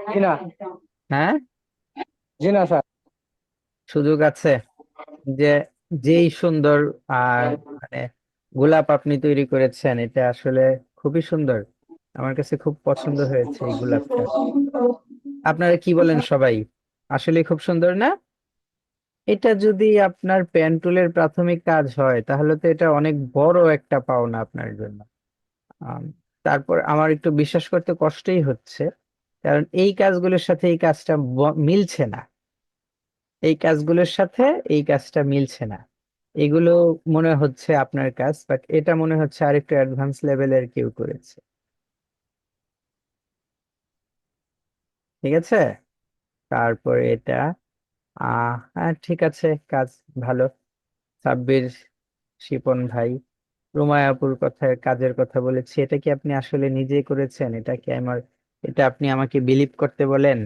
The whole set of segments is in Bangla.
জি না। হ্যাঁ, জি না স্যার। সুযোগ আছে। যে যেই সুন্দর আর মানে গোলাপ আপনি তৈরি করেছেন, এটা আসলে খুবই সুন্দর। আমার কাছে খুব পছন্দ হয়েছে এই গোলাপটা। আপনারা কি বলেন সবাই? আসলে খুব সুন্দর না? এটা যদি আপনার পেন্টুলের প্রাথমিক কাজ হয় তাহলে তো এটা অনেক বড় একটা পাওনা আপনার জন্য। আম, তারপর আমার একটু বিশ্বাস করতে কষ্টই হচ্ছে, কারণ এই কাজগুলোর সাথে এই কাজটা মিলছে না। এই কাজগুলোর সাথে এই কাজটা মিলছে না। এগুলো মনে হচ্ছে আপনার কাজ, বাট এটা মনে হচ্ছে আরেকটু অ্যাডভান্স লেভেলের কেউ করেছে। ঠিক আছে। তারপরে এটা হ্যাঁ, ঠিক আছে, কাজ ভালো। সাব্বির, শিপন ভাই, রুমায়াপুর কথা, কাজের কথা বলেছি, এটা কি আপনি আসলে নিজে করেছেন? এটা আপনি আমাকে বিলিভ করতে বলেন?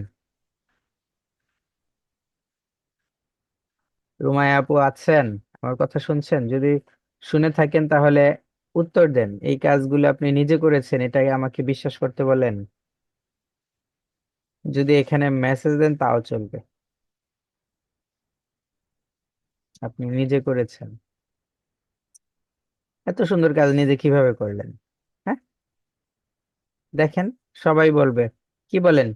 রুমায়া আপু আছেন? আমার কথা শুনছেন? যদি শুনে থাকেন তাহলে উত্তর দেন, এই কাজগুলো আপনি নিজে করেছেন, এটাই আমাকে বিশ্বাস করতে বলেন। যদি এখানে মেসেজ দেন তাও চলবে। আপনি নিজে করেছেন? এত সুন্দর কাজ নিজে কিভাবে করলেন? হ্যাঁ, দেখেন, সবাই বলবে। কি বলেন?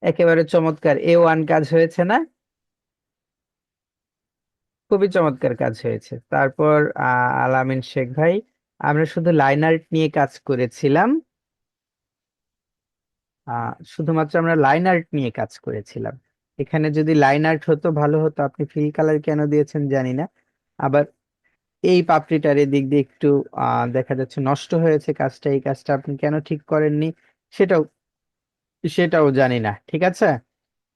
একেবারে চমৎকার, A1 কাজ হয়েছে না? খুবই চমৎকার কাজ হয়েছে। তারপর আলামিন শেখ ভাই, আমরা শুধু লাইন আর্ট নিয়ে কাজ করেছিলাম। শুধুমাত্র আমরা লাইন আর্ট নিয়ে কাজ করেছিলাম। এখানে যদি লাইন আর্ট হতো ভালো হতো, আপনি ফিল কালার কেন দিয়েছেন জানি না। আবার এই পাপড়িটার এদিক দিয়ে একটু দেখা যাচ্ছে নষ্ট হয়েছে কাজটা, এই কাজটা আপনি কেন ঠিক করেননি সেটাও সেটাও জানি না। ঠিক আছে।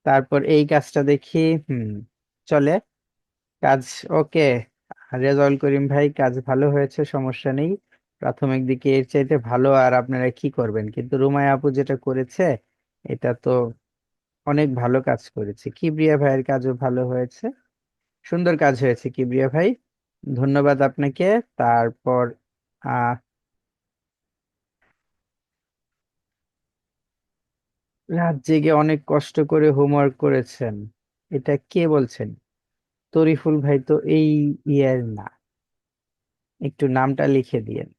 তারপর এই কাজটা দেখি। হুম, চলে। কাজ ওকে। রেজাউল করিম ভাই, কাজ ভালো হয়েছে, সমস্যা নেই। প্রাথমিক দিকে এর চাইতে ভালো আর আপনারা কি করবেন, কিন্তু রুমায়া আপু যেটা করেছে এটা তো অনেক ভালো কাজ করেছে। কিবরিয়া ভাইয়ের কাজও ভালো হয়েছে। সুন্দর কাজ হয়েছে কিবরিয়া ভাই, ধন্যবাদ আপনাকে। তারপর আহ রাত জেগে অনেক কষ্ট করে হোমওয়ার্ক করেছেন, এটা কে বলছেন? তরিফুল ভাই তো এই ইয়ার না, একটু নামটা লিখে দিয়েন।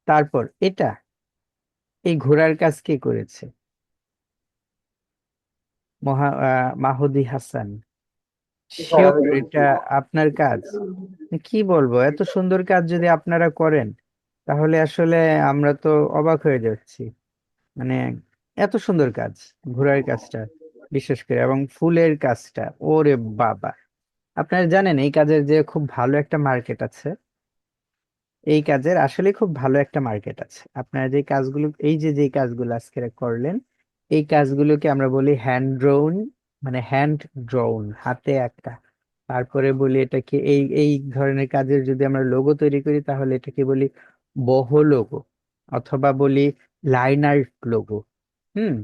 তারপর এটা, এই ঘোড়ার কাজ কে করেছে? মাহুদি হাসান, স্যার শিওর আমি এটা করছি। আপনার কাজ? কি বলবো, এত সুন্দর কাজ যদি আপনারা করেন তাহলে আসলে আমরা তো অবাক হয়ে যাচ্ছি। মানে এত সুন্দর কাজ, ঘোড়ার কাজটা বিশেষ করে, এবং ফুলের কাজটা, ওরে বাবা! আপনারা জানেন এই কাজের যে খুব ভালো একটা মার্কেট আছে। এই কাজের আসলে খুব ভালো একটা মার্কেট আছে। আপনারা যে কাজগুলো, এই যে যে কাজগুলো আজকে করলেন, এই কাজগুলোকে আমরা বলি হ্যান্ড ড্রোন, মানে হ্যান্ড ড্রোন, হাতে আঁকা। তারপরে বলি এটাকে, এই এই ধরনের কাজের যদি আমরা লোগো তৈরি করি তাহলে এটাকে বলি বহ লোগো, অথবা বলি লাইন আর্ট লোগো। হুম।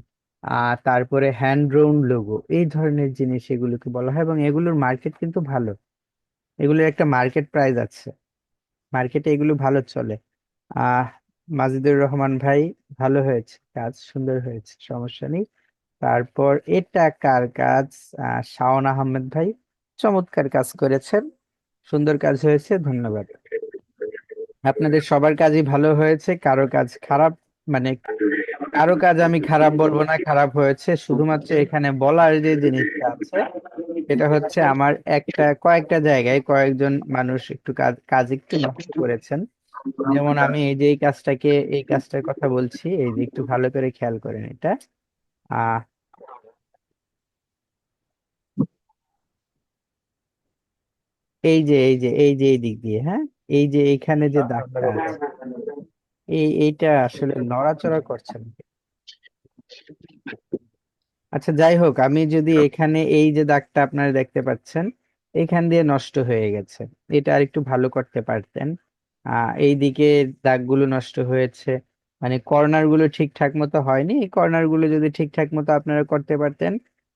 তারপরে হ্যান্ড ড্রোন লোগো, এই ধরনের জিনিস এগুলোকে বলা হয়, এবং এগুলোর মার্কেট কিন্তু ভালো। এগুলোর একটা মার্কেট প্রাইস আছে, মার্কেটে এগুলো ভালো চলে। আহ মাজিদুর রহমান ভাই, ভালো হয়েছে কাজ, সুন্দর হয়েছে, সমস্যা নেই। তারপর এটা কার কাজ? শাওন আহমেদ ভাই, চমৎকার কাজ করেছেন, সুন্দর কাজ হয়েছে, ধন্যবাদ। আপনাদের সবার কাজই ভালো হয়েছে, কারো কাজ খারাপ, মানে কারো কাজ আমি খারাপ বলবো না, খারাপ হয়েছে। শুধুমাত্র এখানে বলার যে জিনিসটা আছে এটা হচ্ছে, আমার কয়েকটা জায়গায় কয়েকজন মানুষ একটু কাজ কাজ একটু নষ্ট করেছেন। যেমন আমি এই যে এই কাজটার কথা বলছি, এই যে একটু ভালো করে খেয়াল করেন এটা। আহ এই যে এই দিক দিয়ে, হ্যাঁ, এই যে এইখানে যে দাগটা আছে, এইটা আসলে নড়াচড়া করছে না। আচ্ছা, যাই হোক, আমি যদি এখানে এই যে দাগটা আপনারা দেখতে পাচ্ছেন, এখান দিয়ে নষ্ট হয়ে গেছে, এটা আর একটু ভালো করতে পারতেন। এই দিকে দাগগুলো নষ্ট হয়েছে, মানে কর্নার গুলো ঠিকঠাক মতো হয়নি। এই কর্নার গুলো যদি ঠিকঠাক মতো আপনারা করতে পারতেন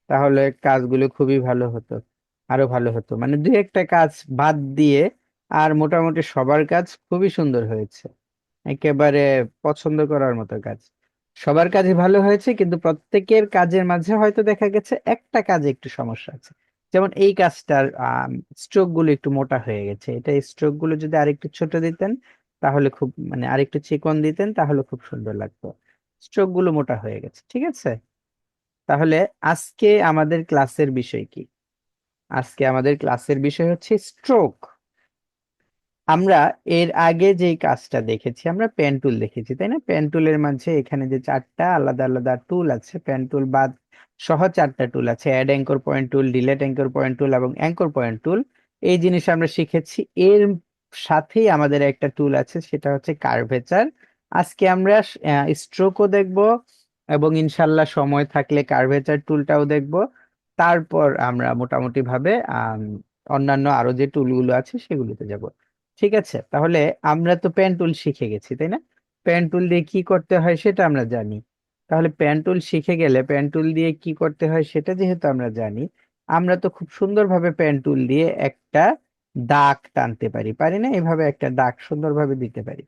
তাহলে কাজগুলো খুবই ভালো হতো, আরো ভালো হতো। মানে দুই একটা কাজ বাদ দিয়ে আর মোটামুটি সবার কাজ খুবই সুন্দর হয়েছে, একেবারে পছন্দ করার মতো কাজ। সবার কাজে ভালো হয়েছে, কিন্তু প্রত্যেকের কাজের মাঝে হয়তো দেখা গেছে একটা কাজে একটু সমস্যা আছে। যেমন এই কাজটার স্ট্রোক গুলো একটু মোটা হয়ে গেছে, এটা স্ট্রোক গুলো যদি আরেকটু ছোট দিতেন তাহলে খুব, মানে আরেকটু চিকন দিতেন তাহলে খুব সুন্দর লাগতো। স্ট্রোক গুলো মোটা হয়ে গেছে, ঠিক আছে। তাহলে আজকে আমাদের ক্লাসের বিষয় কি? আজকে আমাদের ক্লাসের বিষয় হচ্ছে স্ট্রোক। আমরা এর আগে যে কাজটা দেখেছি, আমরা পেন টুল দেখেছি, তাই না? পেন টুলের মাঝে এখানে যে চারটা আলাদা আলাদা টুল আছে, পেন টুল বাদ সহ চারটা টুল আছে, add anchor point tool, delete anchor point tool এবং অ্যাঙ্কর পয়েন্ট টুল। এই জিনিস আমরা শিখেছি। এর সাথেই আমাদের একটা টুল আছে, সেটা হচ্ছে কার্ভেচার। আজকে আমরা স্ট্রোকও দেখব, এবং ইনশাল্লাহ সময় থাকলে কার্ভেচার টুলটাও দেখব। তারপর আমরা মোটামুটি ভাবে অন্যান্য আরো যে টুলগুলো আছে সেগুলোতে যাব। ঠিক আছে, তাহলে আমরা তো পেন টুল শিখে গেছি, তাই না? পেন টুল দিয়ে কি করতে হয় সেটা আমরা জানি। তাহলে পেন টুল শিখে গেলে পেন টুল দিয়ে কি করতে হয় সেটা যেহেতু আমরা জানি, আমরা তো খুব সুন্দরভাবে পেন টুল দিয়ে একটা দাগ টানতে পারি, পারি না? এভাবে একটা দাগ সুন্দরভাবে দিতে পারি।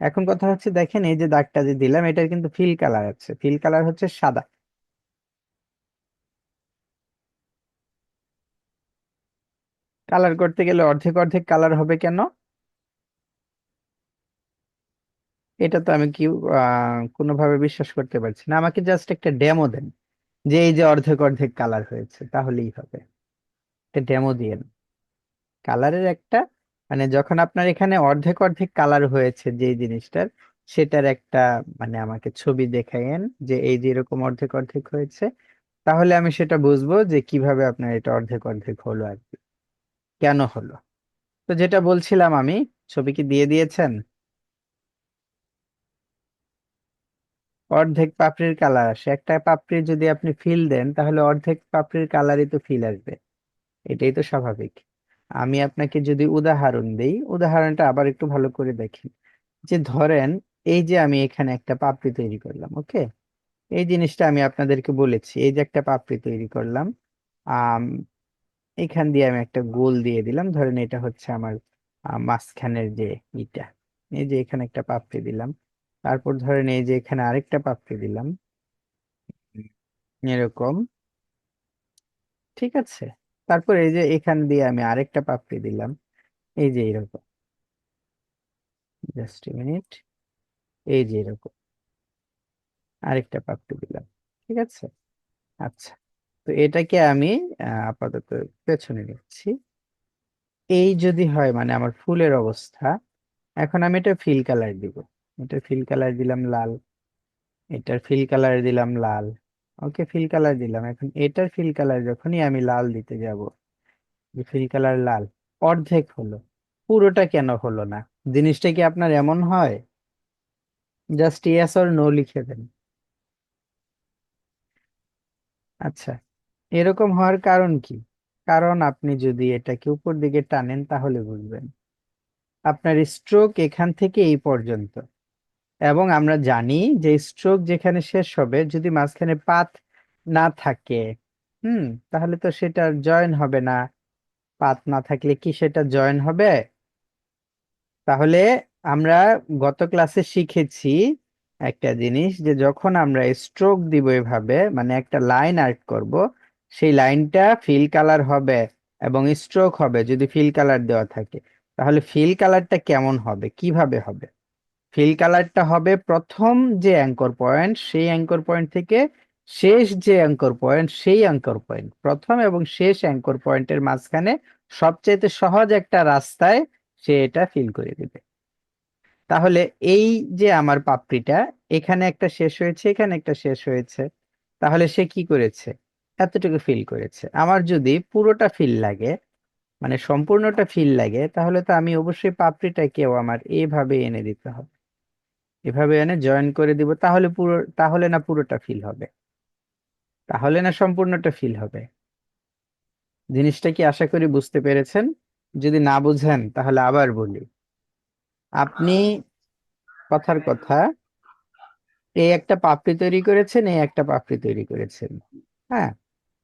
এখন কথা হচ্ছে, দেখেন এই যে দাগটা যে দিলাম, এটার কিন্তু ফিল কালার আছে, ফিল কালার হচ্ছে সাদা। কালার করতে গেলে অর্ধেক অর্ধেক কালার হবে কেন? এটা তো আমি কি কোনোভাবে বিশ্বাস করতে পারছি না। আমাকে জাস্ট একটা ডেমো দেন যে এই যে অর্ধেক অর্ধেক কালার হয়েছে, তাহলেই হবে। একটা ডেমো দিয়েন কালারের একটা, মানে যখন আপনার এখানে অর্ধেক অর্ধেক কালার হয়েছে যে জিনিসটার, সেটার একটা, মানে আমাকে ছবি দেখায়েন যে এই যে এরকম অর্ধেক অর্ধেক হয়েছে। তাহলে আমি সেটা বুঝবো যে কিভাবে আপনার এটা অর্ধেক অর্ধেক হলো আর কি, কেন হলো। তো যেটা বলছিলাম আমি, ছবি কি দিয়ে দিয়েছেন? অর্ধেক পাপড়ির কালার আসে, একটা পাপড়ি যদি আপনি ফিল দেন তাহলে অর্ধেক পাপড়ির কালারই তো ফিল আসবে, এটাই তো স্বাভাবিক। আমি আপনাকে যদি উদাহরণ দেই, উদাহরণটা আবার একটু ভালো করে দেখি। যে ধরেন, এই যে আমি এখানে একটা পাপড়ি তৈরি করলাম, ওকে। এই জিনিসটা আমি আপনাদেরকে বলেছি, এই যে একটা পাপড়ি তৈরি করলাম। আম এখান দিয়ে আমি একটা গোল দিয়ে দিলাম, ধরেন এটা হচ্ছে আমার মাঝখানের যে ইটা। এই যে এখানে একটা পাপড়ি দিলাম, তারপর ধরেন এই যে এখানে আরেকটা পাপড়ি দিলাম, এরকম, ঠিক আছে। তারপর এই যে এখান দিয়ে আমি আরেকটা পাপড়ি দিলাম, এই যে এরকম, জাস্ট মিনিট, এই যে এরকম আরেকটা পাপড়ি দিলাম, ঠিক আছে। আচ্ছা, তো এটাকে আমি আপাতত পেছনে নিচ্ছি। এই যদি হয় মানে আমার ফুলের অবস্থা, এখন আমি এটা ফিল কালার দিব। এটা ফিল কালার দিলাম লাল, এটার ফিল কালার দিলাম লাল। ওকে, ফিল কালার দিলাম। এখন এটার ফিল কালার যখনই আমি লাল দিতে যাব, যে ফিল কালার লাল, অর্ধেক হলো, পুরোটা কেন হলো না? জিনিসটা কি আপনার এমন হয়? জাস্ট ইয়েস অর নো লিখে দেন। আচ্ছা, এরকম হওয়ার কারণ কি? কারণ আপনি যদি এটাকে উপর দিকে টানেন তাহলে বুঝবেন। আপনার স্ট্রোক এখান থেকে এই পর্যন্ত, এবং আমরা জানি যে স্ট্রোক যেখানে শেষ হবে, যদি মাঝখানে পাত না থাকে, হুম, তাহলে তো সেটা জয়েন হবে না। পাত না থাকলে কি সেটা জয়েন হবে? তাহলে আমরা গত ক্লাসে শিখেছি একটা জিনিস, যে যখন আমরা স্ট্রোক দিব এভাবে, মানে একটা লাইন আর্ট করব, সেই লাইনটা ফিল কালার হবে এবং স্ট্রোক হবে যদি ফিল কালার দেওয়া থাকে। তাহলে ফিল কালারটা কেমন হবে, কিভাবে হবে? ফিল কালারটা হবে প্রথম যে অ্যাঙ্কর পয়েন্ট, সেই অ্যাঙ্কর পয়েন্ট থেকে শেষ যে অ্যাঙ্কর পয়েন্ট, সেই অ্যাঙ্কর পয়েন্ট, প্রথম এবং শেষ অ্যাঙ্কর পয়েন্টের মাঝখানে সবচাইতে সহজ একটা রাস্তায় সে এটা ফিল করে দিবে। তাহলে এই যে আমার পাপড়িটা, এখানে একটা শেষ হয়েছে, এখানে একটা শেষ হয়েছে, তাহলে সে কি করেছে? এতটুকু ফিল করেছে। আমার যদি পুরোটা ফিল লাগে, মানে সম্পূর্ণটা ফিল লাগে, তাহলে তো আমি অবশ্যই পাপড়িটাকেও আমার এভাবে এনে দিতে হবে, এভাবে এনে জয়েন করে দিব। তাহলে পুরো, তাহলে না পুরোটা ফিল হবে, তাহলে না সম্পূর্ণটা ফিল হবে। জিনিসটা কি আশা করি বুঝতে পেরেছেন? যদি না বুঝেন তাহলে আবার বলি। আপনি, কথার কথা, এই একটা পাপড়ি তৈরি করেছেন, এই একটা পাপড়ি তৈরি করেছেন, হ্যাঁ।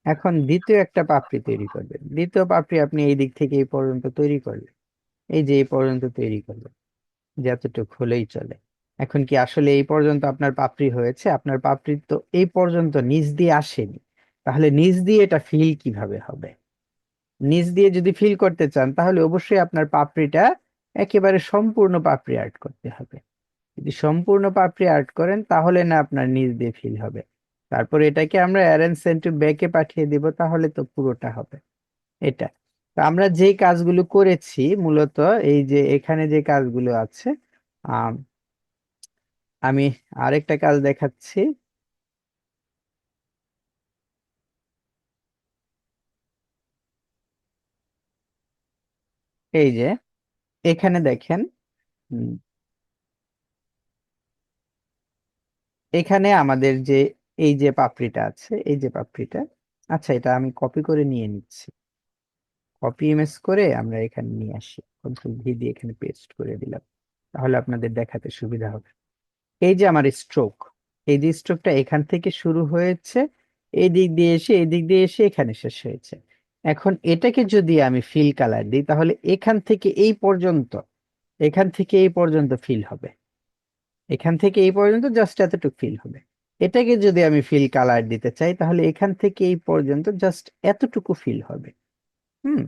এখন দ্বিতীয় একটা পাপড়ি তৈরি করবেন। দ্বিতীয় পাপড়ি আপনি এই দিক থেকে এই পর্যন্ত তৈরি করলেন, এই যে এই পর্যন্ত তৈরি করলেন, যে এতটুকু হলেই চলে। এখন কি আসলে এই পর্যন্ত আপনার পাপড়ি হয়েছে? আপনার পাপড়ি তো এই পর্যন্ত নিচ দিয়ে আসেনি, তাহলে নিচ দিয়ে এটা ফিল কিভাবে হবে? নিচ দিয়ে যদি ফিল করতে চান তাহলে অবশ্যই আপনার পাপড়িটা একেবারে সম্পূর্ণ পাপড়ি আর্ট করতে হবে। যদি সম্পূর্ণ পাপড়ি আর্ট করেন তাহলে না আপনার নিচ দিয়ে ফিল হবে। তারপর এটাকে আমরা অ্যারেঞ্জ সেন্ড টু ব্যাকে পাঠিয়ে দিব, তাহলে তো পুরোটা হবে এটা। তো আমরা যে কাজগুলো করেছি মূলত, এই যে এখানে যে কাজগুলো আছে, আম, আমি আরেকটা কাজ দেখাচ্ছি। এই যে এখানে দেখেন, উম, এখানে আমাদের যে এই যে পাপড়িটা আছে, এই যে পাপড়িটা, আচ্ছা এটা আমি কপি করে নিয়ে নিচ্ছি। কপি ইমেজ করে আমরা এখানে নিয়ে আসি, কন্ট্রোল ভি দিয়ে এখানে পেস্ট করে দিলাম, তাহলে আপনাদের দেখাতে সুবিধা হবে। এই যে আমার স্ট্রোক, এই যে স্ট্রোকটা এখান থেকে শুরু হয়েছে, এই দিক দিয়ে এসে এই দিক দিয়ে এসে এখানে শেষ হয়েছে। এখন এটাকে যদি আমি ফিল কালার দিই তাহলে এখান থেকে এই পর্যন্ত, এখান থেকে এই পর্যন্ত ফিল হবে, এখান থেকে এই পর্যন্ত জাস্ট এতটুকু ফিল হবে। এটাকে যদি আমি ফিল কালার দিতে চাই তাহলে এখান থেকে এই পর্যন্ত জাস্ট এতটুকু ফিল হবে। হুম।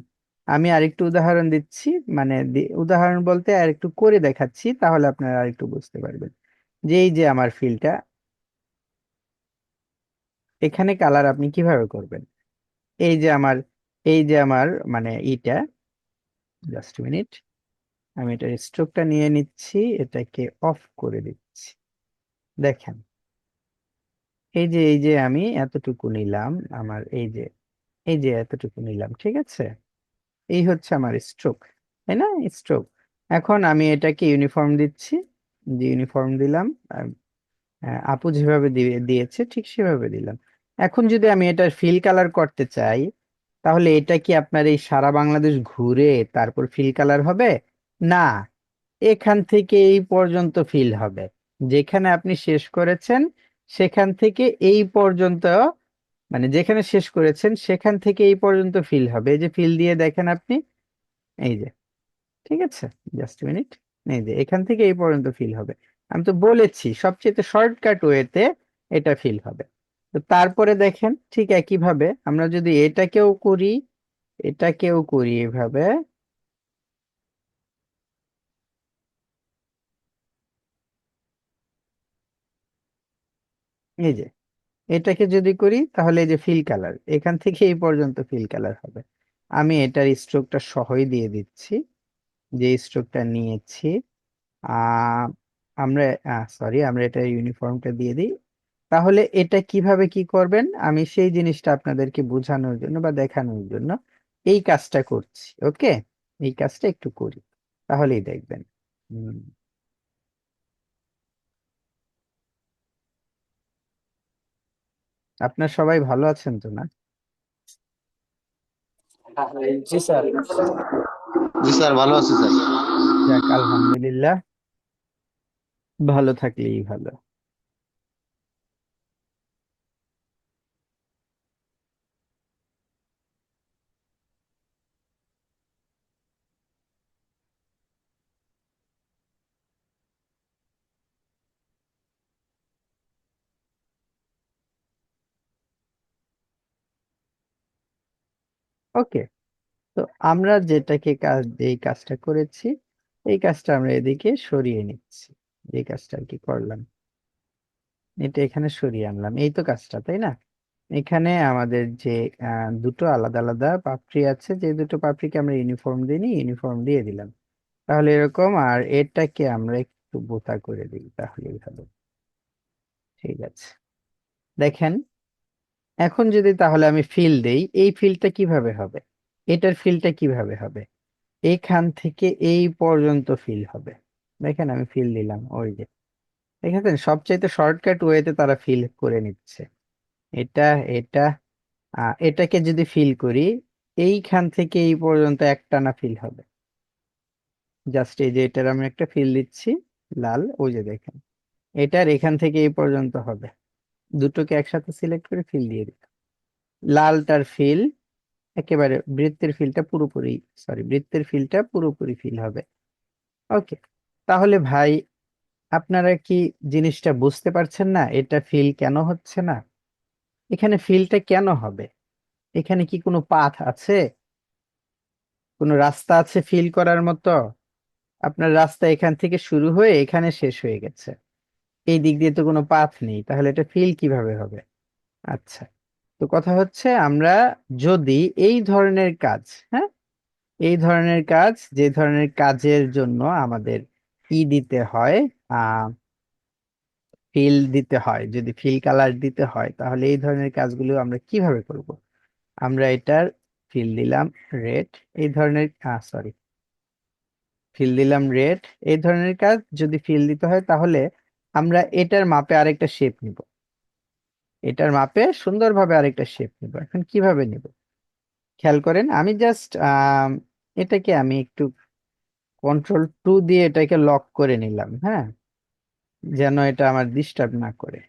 আমি আরেকটু উদাহরণ দিচ্ছি, মানে উদাহরণ বলতে আরেকটু করে দেখাচ্ছি, তাহলে আপনারা আরেকটু বুঝতে পারবেন। যে এই যে আমার ফিলটা, এখানে কালার আপনি কিভাবে করবেন? এই যে আমার, এই যে আমার মানে ইটা, জাস্ট মিনিট, আমি এটার স্ট্রোকটা নিয়ে নিচ্ছি, এটাকে অফ করে দিচ্ছি। দেখেন, এই যে আমি এতটুকু নিলাম, আমার এই যে এতটুকু নিলাম, ঠিক আছে? এই হচ্ছে আমার স্ট্রোক, তাই না? স্ট্রোক। এখন আমি এটাকে ইউনিফর্ম দিচ্ছি, যে ইউনিফর্ম দিলাম, আপু যেভাবে দিয়েছে ঠিক সেভাবে দিলাম। এখন যদি আমি এটার ফিল কালার করতে চাই তাহলে এটা কি আপনার এই সারা বাংলাদেশ ঘুরে তারপর ফিল কালার হবে? না, এখান থেকে এই পর্যন্ত ফিল হবে। যেখানে আপনি শেষ করেছেন সেখান থেকে এই পর্যন্ত, মানে যেখানে শেষ করেছেন সেখান থেকে এই পর্যন্ত ফিল হবে। এই যে ফিল দিয়ে দেখেন আপনি, এই যে, ঠিক আছে, জাস্ট মিনিট, এই যে এখান থেকে এই পর্যন্ত ফিল হবে। আমি তো বলেছি সবচেয়ে শর্টকাট ওয়েতে এটা ফিল হবে। তো তারপরে দেখেন ঠিক একইভাবে আমরা যদি এটাকেও করি, এটাকেও করি এভাবে, এই যে এটাকে যদি করি তাহলে এই যে ফিল কালার এখান থেকে এই পর্যন্ত ফিল কালার হবে। আমি এটার স্ট্রোকটা সহই দিয়ে দিচ্ছি, যে স্ট্রোকটা নিয়েছি। আহ আমরা, সরি, আমরা এটা ইউনিফর্মটা দিয়ে দিই। তাহলে এটা কিভাবে কি করবেন আমি সেই জিনিসটা আপনাদেরকে বোঝানোর জন্য বা দেখানোর জন্য এই কাজটা করছি। ওকে, এই কাজটা একটু করি, তাহলেই দেখবেন। হুম, আপনার সবাই ভালো আছেন তো না? জি স্যার। জি স্যার, ভালো আছি স্যার। যাক আলহামদুলিল্লাহ, ভালো থাকলেই ভালো। ওকে, তো আমরা যেটাকে কাজ, এই কাজটা করেছি, এই কাজটা আমরা এদিকে সরিয়ে নিচ্ছি। এই কাজটা আর কি করলাম, এটা এখানে সরিয়ে আনলাম, এই তো কাজটা, তাই না? এখানে আমাদের যে দুটো আলাদা আলাদা পাপড়ি আছে, যে দুটো পাপড়িকে আমরা ইউনিফর্ম দিইনি, ইউনিফর্ম দিয়ে দিলাম, তাহলে এরকম। আর এটাকে আমরা একটু বোতা করে দিই, তাহলেই ভালো। ঠিক আছে, দেখেন, এখন যদি তাহলে আমি ফিল দেই, এই ফিলটা কিভাবে হবে? এটার ফিলটা কিভাবে হবে? এখান থেকে এই পর্যন্ত ফিল হবে। দেখেন আমি ফিল দিলাম, ওই যে দেখেছেন, সবচাইতে শর্টকাট ওয়েতে তারা ফিল করে নিচ্ছে। এটা, এটা, এটাকে যদি ফিল করি, এইখান থেকে এই পর্যন্ত একটানা ফিল হবে। জাস্ট এই যে এটার আমি একটা ফিল দিচ্ছি, লাল, ওই যে দেখেন, এটার এখান থেকে এই পর্যন্ত হবে। দুটোকে একসাথে সিলেক্ট করে ফিল দিয়ে দিই, লালটার ফিল একেবারে, বৃত্তের ফিলটা পুরোপুরি, সরি, বৃত্তের ফিলটা পুরোপুরি ফিল হবে। ওকে, তাহলে ভাই আপনারা কি জিনিসটা বুঝতে পারছেন না? এটা ফিল কেন হচ্ছে না? এখানে ফিলটা কেন হবে? এখানে কি কোনো পাথ আছে? কোনো রাস্তা আছে ফিল করার মতো? আপনার রাস্তা এখান থেকে শুরু হয়ে এখানে শেষ হয়ে গেছে, এই দিক দিয়ে তো কোনো পাথ নেই, তাহলে এটা ফিল কিভাবে হবে? আচ্ছা, তো কথা হচ্ছে আমরা যদি এই ধরনের কাজ, হ্যাঁ, এই ধরনের কাজ, যে ধরনের কাজের জন্য আমাদের দিতে হয়, আহ ফিল দিতে হয়, যদি ফিল কালার দিতে হয়, তাহলে এই ধরনের কাজগুলো আমরা কিভাবে করব? আমরা এটার ফিল দিলাম রেড, এই ধরনের সরি, ফিল দিলাম রেড, এই ধরনের কাজ যদি ফিল দিতে হয়, তাহলে আমরা এটার মাপে আরেকটা শেপ নিব, এটার মাপে সুন্দরভাবে আরেকটা শেপ নিব। এখন কিভাবে নিব খেয়াল করেন, আমি জাস্ট এটাকে আমি একটু কন্ট্রোল 2 দিয়ে এটাকে লক করে নিলাম, হ্যাঁ, যেন এটা আমার ডিস্টার্ব না করে।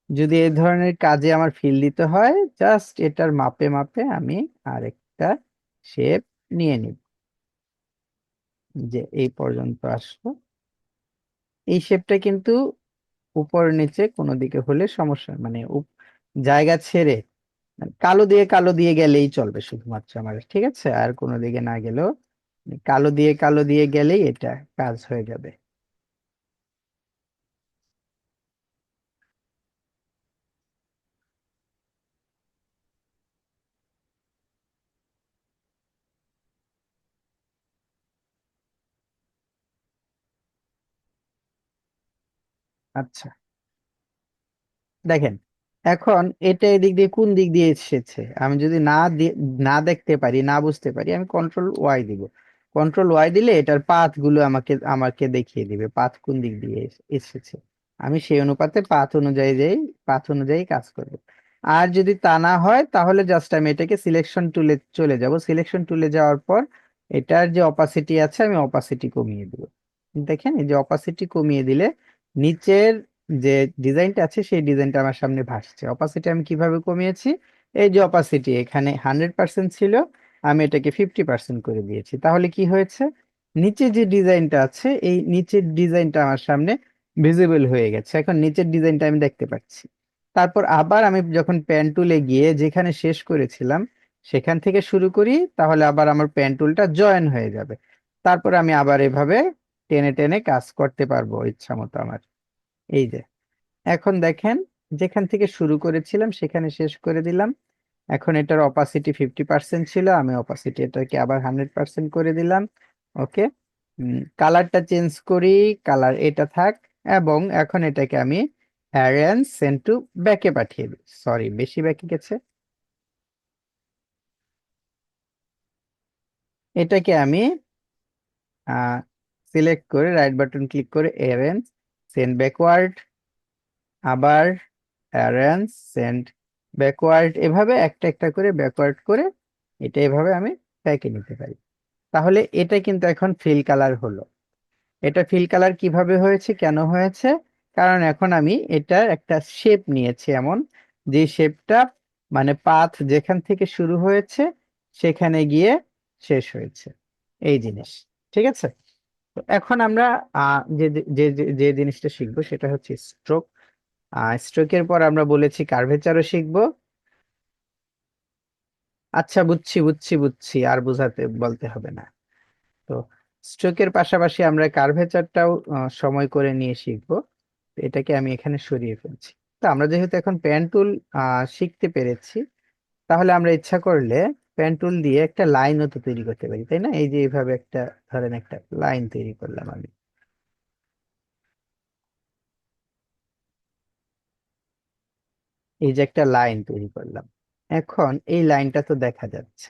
যদি এই ধরনের কাজে আমার ফিল দিতে হয়, জাস্ট এটার মাপে মাপে আমি আরেকটা শেপ নিয়ে নিব, যে এই পর্যন্ত আসলো। এই শেপটা কিন্তু উপর নিচে কোনো দিকে হলে সমস্যা, মানে জায়গা ছেড়ে, মানে কালো দিয়ে গেলেই চলবে শুধুমাত্র আমার, ঠিক আছে, আর কোনো দিকে না গেলেও, কালো দিয়ে গেলেই এটা কাজ হয়ে যাবে। আচ্ছা, দেখেন, এখন এটা এদিক দিয়ে কোন দিক দিয়ে এসেছে আমি যদি না দেখতে পারি, না বুঝতে পারি, আমি কন্ট্রোল Y দিব। কন্ট্রোল Y দিলে এটার পাথ গুলো আমাকে আমাকে দেখিয়ে দিবে, পাথ কোন দিক দিয়ে এসেছে। আমি সেই অনুপাতে পাথ অনুযায়ী কাজ করব। আর যদি তা না হয়, তাহলে জাস্ট আমি এটাকে সিলেকশন টুলে চলে যাব, সিলেকশন টুলে যাওয়ার পর এটার যে অপাসিটি আছে, আমি অপাসিটি কমিয়ে দেব। দেখেন, এই যে অপাসিটি কমিয়ে দিলে নিচের যে ডিজাইনটা আছে সেই ডিজাইনটা আমার সামনে ভাসছে। অপাসিটি আমি কিভাবে কমিয়েছি? এই যে অপাসিটি এখানে 100% ছিল, আমি এটাকে 50% করে দিয়েছি। তাহলে কি হয়েছে? নিচে যে ডিজাইনটা আছে, এই নিচের ডিজাইনটা আমার সামনে ভিজিবল হয়ে গেছে, এখন নিচের ডিজাইনটা আমি দেখতে পাচ্ছি। তারপর আবার আমি যখন পেন টুলে গিয়ে যেখানে শেষ করেছিলাম সেখান থেকে শুরু করি, তাহলে আবার আমার পেন টুলটা জয়েন হয়ে যাবে। তারপর আমি আবার এভাবে টেনে টেনে কাজ করতে পারবো ইচ্ছা মতো আমার। এই যে এখন দেখেন, যেখান থেকে শুরু করেছিলাম সেখানে শেষ করে দিলাম। এখন এটার অপাসিটি 50% ছিল, আমি অপাসিটি এটাকে আবার 100% করে দিলাম। ওকে, কালারটা চেঞ্জ করি, কালার এটা থাক। এবং এখন এটাকে আমি অ্যারেঞ্জ সেন্ড টু ব্যাকে পাঠিয়ে দিই, সরি বেশি ব্যাকে গেছে, এটাকে আমি সিলেক্ট করে রাইট বাটন ক্লিক করে অ্যারেঞ্জ সেন্ড ব্যাকওয়ার্ড, আবার অ্যারেঞ্জ সেন্ড ব্যাকওয়ার্ড, এভাবে একটা একটা করে ব্যাকওয়ার্ড করে এটা এভাবে আমি প্যাকে নিতে পারি। তাহলে এটা কিন্তু এখন ফিল কালার হলো। এটা ফিল কালার কিভাবে হয়েছে, কেন হয়েছে? কারণ এখন আমি এটার একটা শেপ নিয়েছি, এমন যে শেপটা, মানে পাথ যেখান থেকে শুরু হয়েছে সেখানে গিয়ে শেষ হয়েছে, এই জিনিস। ঠিক আছে, তো এখন আমরা যে যে যে যে জিনিসটা শিখবো সেটা হচ্ছে স্ট্রোক। স্ট্রোকের পর আমরা বলেছি কার্ভেচারও শিখবো। আচ্ছা, বুঝছি বুঝছি বুঝছি, আর বোঝাতে বলতে হবে না। তো স্ট্রোকের পাশাপাশি আমরা কার্ভেচারটাও সময় করে নিয়ে শিখবো। তো এটাকে আমি এখানে সরিয়ে ফেলছি। তো আমরা যেহেতু এখন পেন টুল শিখতে পেরেছি, তাহলে আমরা ইচ্ছা করলে পেন টুল দিয়ে একটা লাইনও তো তৈরি করতে পারি, তাই না? এই যে এইভাবে একটা, ধরেন একটা লাইন তৈরি করলাম আমি, এই যে একটা লাইন তৈরি করলাম। এখন এই লাইনটা তো দেখা যাচ্ছে,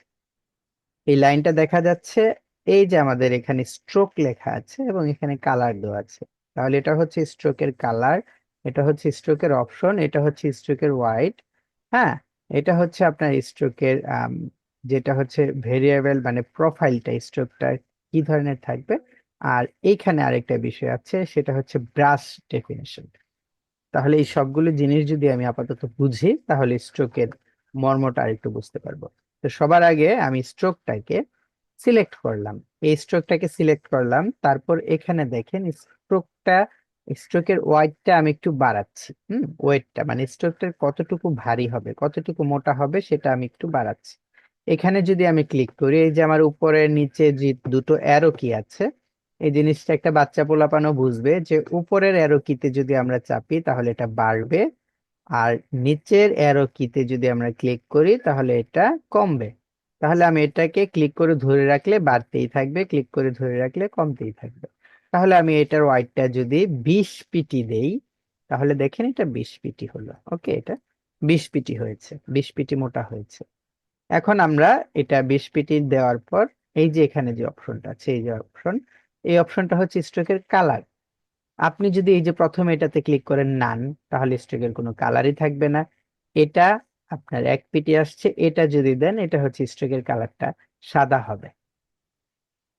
এই লাইনটা দেখা যাচ্ছে, এই যে আমাদের এখানে স্ট্রোক লেখা আছে এবং এখানে কালার দেওয়া আছে। তাহলে এটা হচ্ছে স্ট্রোকের কালার, এটা হচ্ছে স্ট্রোকের অপশন, এটা হচ্ছে স্ট্রোকের হোয়াইট, হ্যাঁ, এটা হচ্ছে আপনার স্ট্রোকের যেটা হচ্ছে ভেরিয়েবল, মানে প্রোফাইলটা স্ট্রোকটা কি ধরনের থাকবে। আর এইখানে আরেকটা বিষয় আছে, সেটা হচ্ছে ব্রাশ ডেফিনেশন। তাহলে এই সবগুলো জিনিস যদি আমি আপাতত বুঝি, তাহলে স্ট্রোকের মর্মটা আরেকটু বুঝতে পারবো। তো সবার আগে আমি স্ট্রোকটাকে সিলেক্ট করলাম, এই স্ট্রোকটাকে সিলেক্ট করলাম, তারপর এখানে দেখেন স্ট্রোকের ওয়েটটা আমি একটু বাড়াচ্ছি। ওয়েটটা মানে স্ট্রোকটার কতটুকু ভারী হবে, কতটুকু মোটা হবে সেটা আমি একটু বাড়াচ্ছি। এখানে যদি আমি ক্লিক করি, এই যে আমার উপরের নিচে যে দুটো অ্যারো কি আছে, এই জিনিসটা একটা বাচ্চা পোলাপানও বুঝবে যে উপরের অ্যারো কিতে যদি আমরা চাপি তাহলে এটা বাড়বে, আর নিচের অ্যারো কিতে যদি আমরা ক্লিক করি তাহলে এটা কমবে। তাহলে আমি এটাকে ক্লিক করে ধরে রাখলে বাড়তেই থাকবে, ক্লিক করে ধরে রাখলে কমতেই থাকবে। তাহলে আমি এটার ওয়াইডটা যদি 20 পিটি দেই, তাহলে দেখেন এটা 20 পিটি হলো। ওকে, এটা 20 পিটি হয়েছে, 20 পিটি মোটা হয়েছে। এখন আমরা এটা 20 পিটি দেওয়ার পর এই যে এখানে যে অপশনটা আছে, এই যে অপশন, এই অপশনটা হচ্ছে স্ট্রোকের কালার। আপনি যদি এই যে প্রথমে এটাতে ক্লিক করেন নান, তাহলে স্ট্রোকের কোনো কালারই থাকবে না। এটা আপনার 1 পিটি আসছে, এটা যদি দেন এটা হচ্ছে স্ট্রোকের কালারটা সাদা হবে।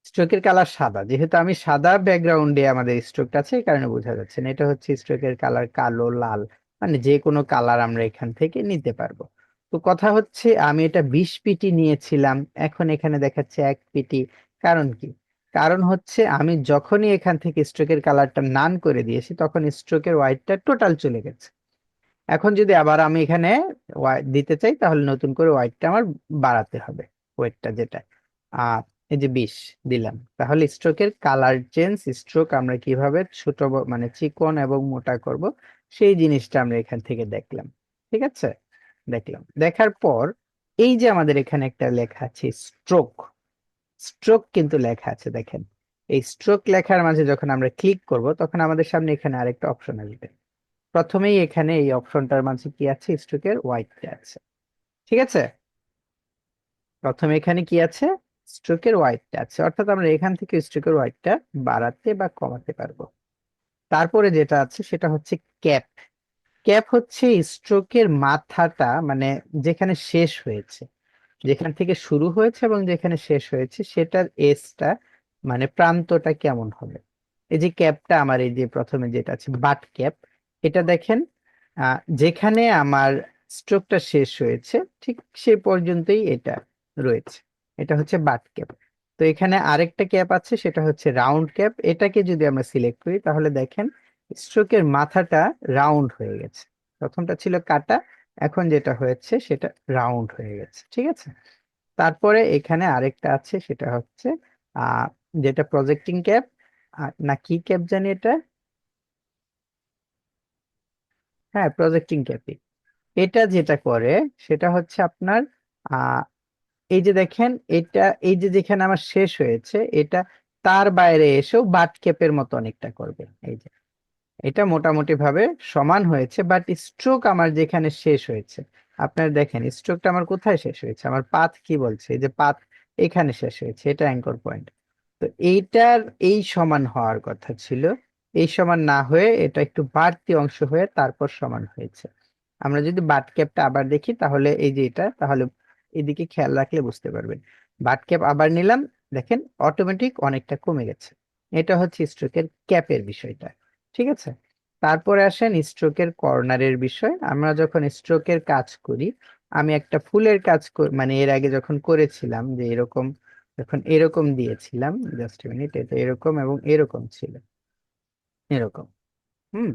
স্ট্রোকের কালার সাদা, যেহেতু আমি সাদা ব্যাকগ্রাউন্ডে আমাদের স্ট্রোকটা আছে এই কারণে বোঝা যাচ্ছে না। এটা হচ্ছে স্ট্রোকের কালার কালো, লাল, মানে যে কোনো কালার আমরা এখান থেকে নিতে পারবো। তো কথা হচ্ছে আমি এটা 20 পিটি নিয়েছিলাম, এখন এখানে দেখাচ্ছে 1 পিটি। কারণ কি? কারণ হচ্ছে আমি যখনই এখান থেকে স্ট্রোকের কালারটা নান করে দিয়েছি তখন স্ট্রোকের হোয়াইটটা টোটাল চলে গেছে। এখন যদি আবার আমি এখানে white দিতে চাই তাহলে নতুন করে হোয়াইটটা আমার বাড়াতে হবে, ওয়েটটা যেটা আর এই যে 20 দিলাম। তাহলে স্ট্রোকের কালার চেঞ্জ, স্ট্রোক আমরা কিভাবে ছোট মানে চিকন এবং মোটা করব সেই জিনিসটা আমরা এখান থেকে দেখলাম। ঠিক আছে, দেখলাম, দেখার পর এই যে আমাদের এখানে একটা লেখা আছে স্ট্রোক, স্ট্রোক কিন্তু লেখা আছে দেখেন। এই স্ট্রোক লেখার মাঝে যখন আমরা ক্লিক করব তখন আমাদের সামনে এখানে আরেকটা অপশন আসবে। প্রথমেই এখানে এই অপশনটার মাঝে কি আছে, স্ট্রোকের হোয়াইটটা আছে। ঠিক আছে, প্রথমে এখানে কি আছে, স্ট্রোকের হোয়াইটটা আছে, অর্থাৎ আমরা এখান থেকে স্ট্রোকের হোয়াইটটা বাড়াতে বা কমাতে পারবো। তারপরে যেটা আছে সেটা হচ্ছে ক্যাপ। ক্যাপ হচ্ছে স্ট্রোকের মাথাটা, মানে যেখানে শেষ হয়েছে, যেখান থেকে শুরু হয়েছে এবং যেখানে শেষ হয়েছে সেটার এজটা, মানে প্রান্তটা কেমন হবে। এই যে ক্যাপটা আমার, এই যে প্রথমে যেটা আছে বাট ক্যাপ, এটা দেখেন যেখানে আমার স্ট্রোকটা শেষ হয়েছে ঠিক সে পর্যন্তই এটা রয়েছে, এটা হচ্ছে বাট ক্যাপ। তো এখানে আরেকটা ক্যাপ আছে সেটা হচ্ছে রাউন্ড ক্যাপ, এটাকে যদি আমরা সিলেক্ট করি তাহলে দেখেন স্ট্রোকের মাথাটা রাউন্ড হয়ে গেছে। প্রথমটা ছিল কাটা, এখন যেটা হয়েছে সেটা রাউন্ড হয়ে গেছে। ঠিক আছে, তারপরে এখানে আরেকটা আছে সেটা হচ্ছে আহ যেটা প্রজেক্টিং ক্যাপ, না কি ক্যাপ জানি এটা, হ্যাঁ প্রজেক্টিং ক্যাপই। এটা যেটা করে সেটা হচ্ছে আপনার আহ এই যে দেখেন এটা, এই যে যেখানে আমার শেষ হয়েছে এটা তার বাইরে এসেও বাট ক্যাপের মতো অনেকটা করবে। এই যে এটা মোটামুটি ভাবে সমান হয়েছে, বাট স্ট্রোক আমার যেখানে শেষ হয়েছে, আপনার দেখেন স্ট্রোকটা আমার কোথায় শেষ হয়েছে, আমার পাথ কি বলছে, এই যে পাথ এখানে শেষ হয়েছে, এটা অ্যাঙ্কর পয়েন্ট। তো এইটার এই সমান হওয়ার কথা ছিল, এই সমান না হয়ে এটা একটু বাড়তি অংশ হয়ে তারপর সমান হয়েছে। আমরা যদি বাট ক্যাপটা আবার দেখি তাহলে এই যে এটা, তাহলে এদিকে খেয়াল রাখলে বুঝতে পারবেন। বাট ক্যাপ আবার নিলাম, দেখেন অটোমেটিক অনেকটা কমে গেছে। এটা হচ্ছে স্ট্রোকের ক্যাপের বিষয়টা। ঠিক আছে, তারপরে আসেন স্ট্রোকের কর্নারের বিষয়। আমরা যখন স্ট্রোকের কাজ করি, আমি একটা ফুলের কাজ মানে এর আগে যখন করেছিলাম যে এরকম, যখন এরকম দিয়েছিলাম, জাস্ট মিনিট, এটা এরকম এবং এরকম ছিল, এরকম। হুম,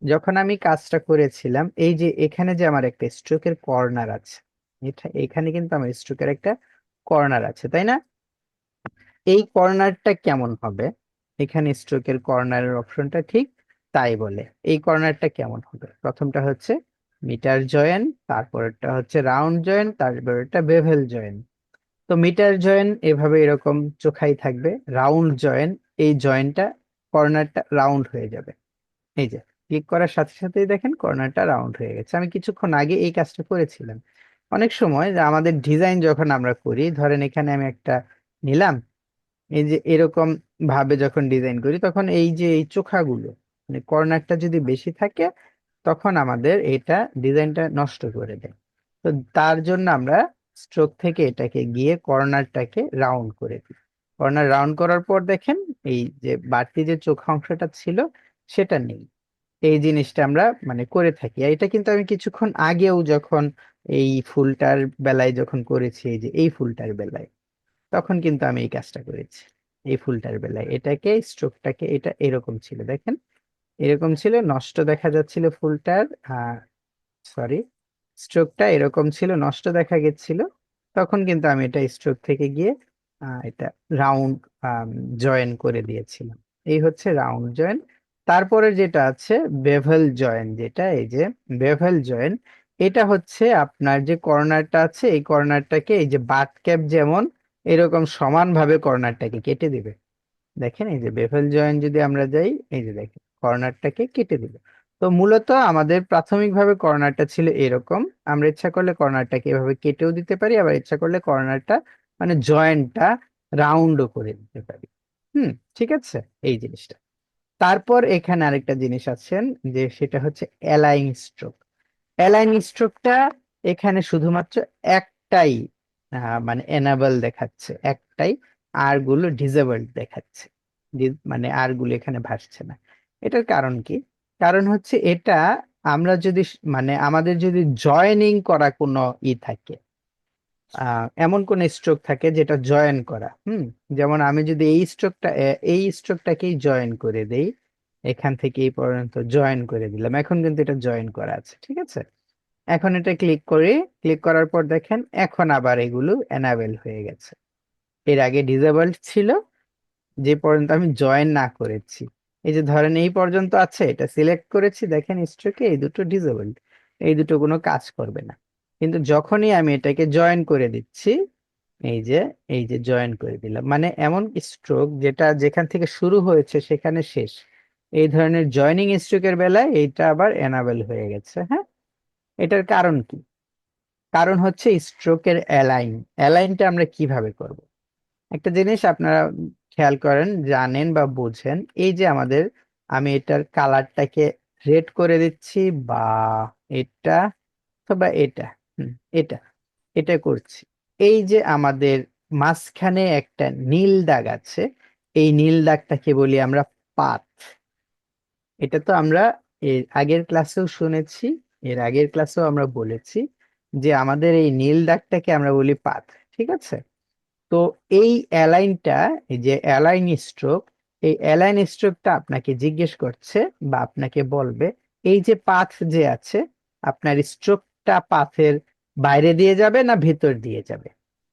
যখন আমি কাজটা করেছিলাম এই যে এখানে যে আমার একটা স্ট্রোকের কর্নার আছে, এটা এখানে কিন্তু আমার স্ট্রোকের একটা কর্নার আছে, তাই না? এই কর্নারটা কেমন হবে, এখানে স্ট্রোকের কর্নারের অপশনটা ঠিক তাই বলে। এই কর্নারটা কেমন হবে, প্রথমটা হচ্ছে মিটার জয়েন, তারপরটা হচ্ছে রাউন্ড জয়েন, তারপরটা বেভেল জয়েন। তো মিটার জয়েন এভাবে এরকম চোখাই থাকবে, রাউন্ড জয়েন এই জয়েনটা, কর্নারটা রাউন্ড হয়ে যাবে। এই যে ক্লিক করার সাথে সাথেই দেখেন কর্নারটা রাউন্ড হয়ে গেছে। আমি কিছুক্ষণ আগে এই কাজটা করেছিলাম। অনেক সময় যে আমাদের ডিজাইন যখন আমরা করি, ধরেন এখানে আমি একটা নিলাম, এই যে এরকম ভাবে যখন ডিজাইন করি তখন এই যে এই চোখাগুলো, মানে কর্নারটা যদি বেশি থাকে তখন আমাদের এটা ডিজাইনটা নষ্ট করে দেয়। তো তার জন্য আমরা স্ট্রোক থেকে এটাকে গিয়ে কর্নারটাকে রাউন্ড করে দিই। কর্নার রাউন্ড করার পর দেখেন এই যে বাড়তি যে চোখা অংশটা ছিল সেটা নেই। এই জিনিসটা আমরা মানে করে থাকি। আর এটা কিন্তু আমি কিছুক্ষণ আগেও যখন এই ফুলটার বেলায় যখন করেছি, এই যে এই ফুলটার বেলায়, তখন কিন্তু আমি এই কাজটা করেছি এই ফুলটার বেলায়। এটাকে স্ট্রোকটাকে এটা এরকম ছিল, দেখেন এরকম ছিল, নষ্ট দেখা যাচ্ছিল ফুলটার, সরি স্ট্রোকটা এরকম ছিল, নষ্ট দেখা গেছিল। তখন কিন্তু আমি এটা স্ট্রোক থেকে গিয়ে এটা রাউন্ড জয়েন করে দিয়েছিলাম। এই হচ্ছে রাউন্ড জয়েন। তারপরে যেটা আছে বেভেল জয়েন, যেটা এই যে বেভেল জয়েন, এটা হচ্ছে আপনার যে কর্নারটা আছে এই কর্নারটাকে এই যে বাট ক্যাপ যেমন এরকম সমানভাবে কর্নারটাকে কেটে দিবে। দেখেন এই যে বেভেল জয়েন যদি আমরা যাই, এই যে দেখেন কর্নারটাকে কেটে দিল। তো মূলত আমাদের প্রাথমিকভাবে কর্নারটা ছিল এরকম, আমরা ইচ্ছা করলে কর্নারটাকে এভাবে কেটেও দিতে পারি, আবার ইচ্ছা করলে কর্নারটা মানে জয়েন্টটা রাউন্ডও করে দিতে পারি। হুম, ঠিক আছে এই জিনিসটা। তারপর এখানে আরেকটা জিনিস আছেন যে সেটা হচ্ছে অ্যালাইন স্ট্রোক। অ্যালাইন স্ট্রোকটা এখানে শুধুমাত্র একটাই মানে এনাবেল দেখাচ্ছে, একটাই, আর গুলো ডিসেবল দেখাচ্ছে। মানে আর গুলো এখানে ভাসছে না। এটার কারণ কি? কারণ হচ্ছে এটা আমরা যদি মানে আমাদের যদি জয়েনিং করা কোনো থাকে, এমন কোন স্ট্রোক থাকে যেটা জয়েন করা, যেমন আমি যদি এই স্ট্রোকটাকেই জয়েন করে দেই, এখান থেকে এই পর্যন্ত জয়েন করে দিলাম, এখন কিন্তু এটা জয়েন করা আছে, ঠিক আছে। এখন এটা ক্লিক করি, ক্লিক করার পর দেখেন এখন আবার এগুলো এনাবেল হয়ে গেছে। এর আগে ডিসেবল ছিল যে পর্যন্ত আমি জয়েন না করেছি। এই যে ধরেন এই পর্যন্ত আছে, এটা সিলেক্ট করেছি, দেখেন স্ট্রোকে এই দুটো ডিসেবল, এই দুটো কোনো কাজ করবে না। কিন্তু যখনই আমি এটাকে জয়েন করে দিচ্ছি, এই যে জয়েন করে দিলাম, মানে এমন স্ট্রোক যেটা যেখান থেকে শুরু হয়েছে সেখানে শেষ, এই ধরনের জয়নিং স্ট্রোকের বেলায় এইটা আবার এনাবেল হয়ে গেছে। হ্যাঁ, এটার কারণ কি? কারণ হচ্ছে স্ট্রোকের অ্যালাইন। অ্যালাইনটা আমরা কিভাবে করব? একটা জিনিস আপনারা খেয়াল করেন, জানেন বা বোঝেন, এই যে আমাদের, আমি এটার কালারটাকে রেড করে দিচ্ছি, বা এটা অথবা এটা, হুম, এটা এটা করছি। এই যে আমাদের মাঝখানে একটা নীল দাগ আছে, এই নীল দাগটাকে বলি আমরা পাত। এটা তো আমরা এর আগের ক্লাসেও শুনেছি, এর আগের ক্লাসেও আমরা বলেছি যে আমাদের এই নীল দাগটাকে আমরা বলি পাত, ঠিক আছে। তো এই অ্যালাইনটা, এই যে অ্যালাইন স্ট্রোক, এই অ্যালাইন স্ট্রোকটা আপনাকে জিজ্ঞেস করছে বা আপনাকে বলবে এই যে পাথ যে আছে, আপনার স্ট্রোকটা পাথের বাইরে দিয়ে যাবে না ভিতর দিয়ে যাবে,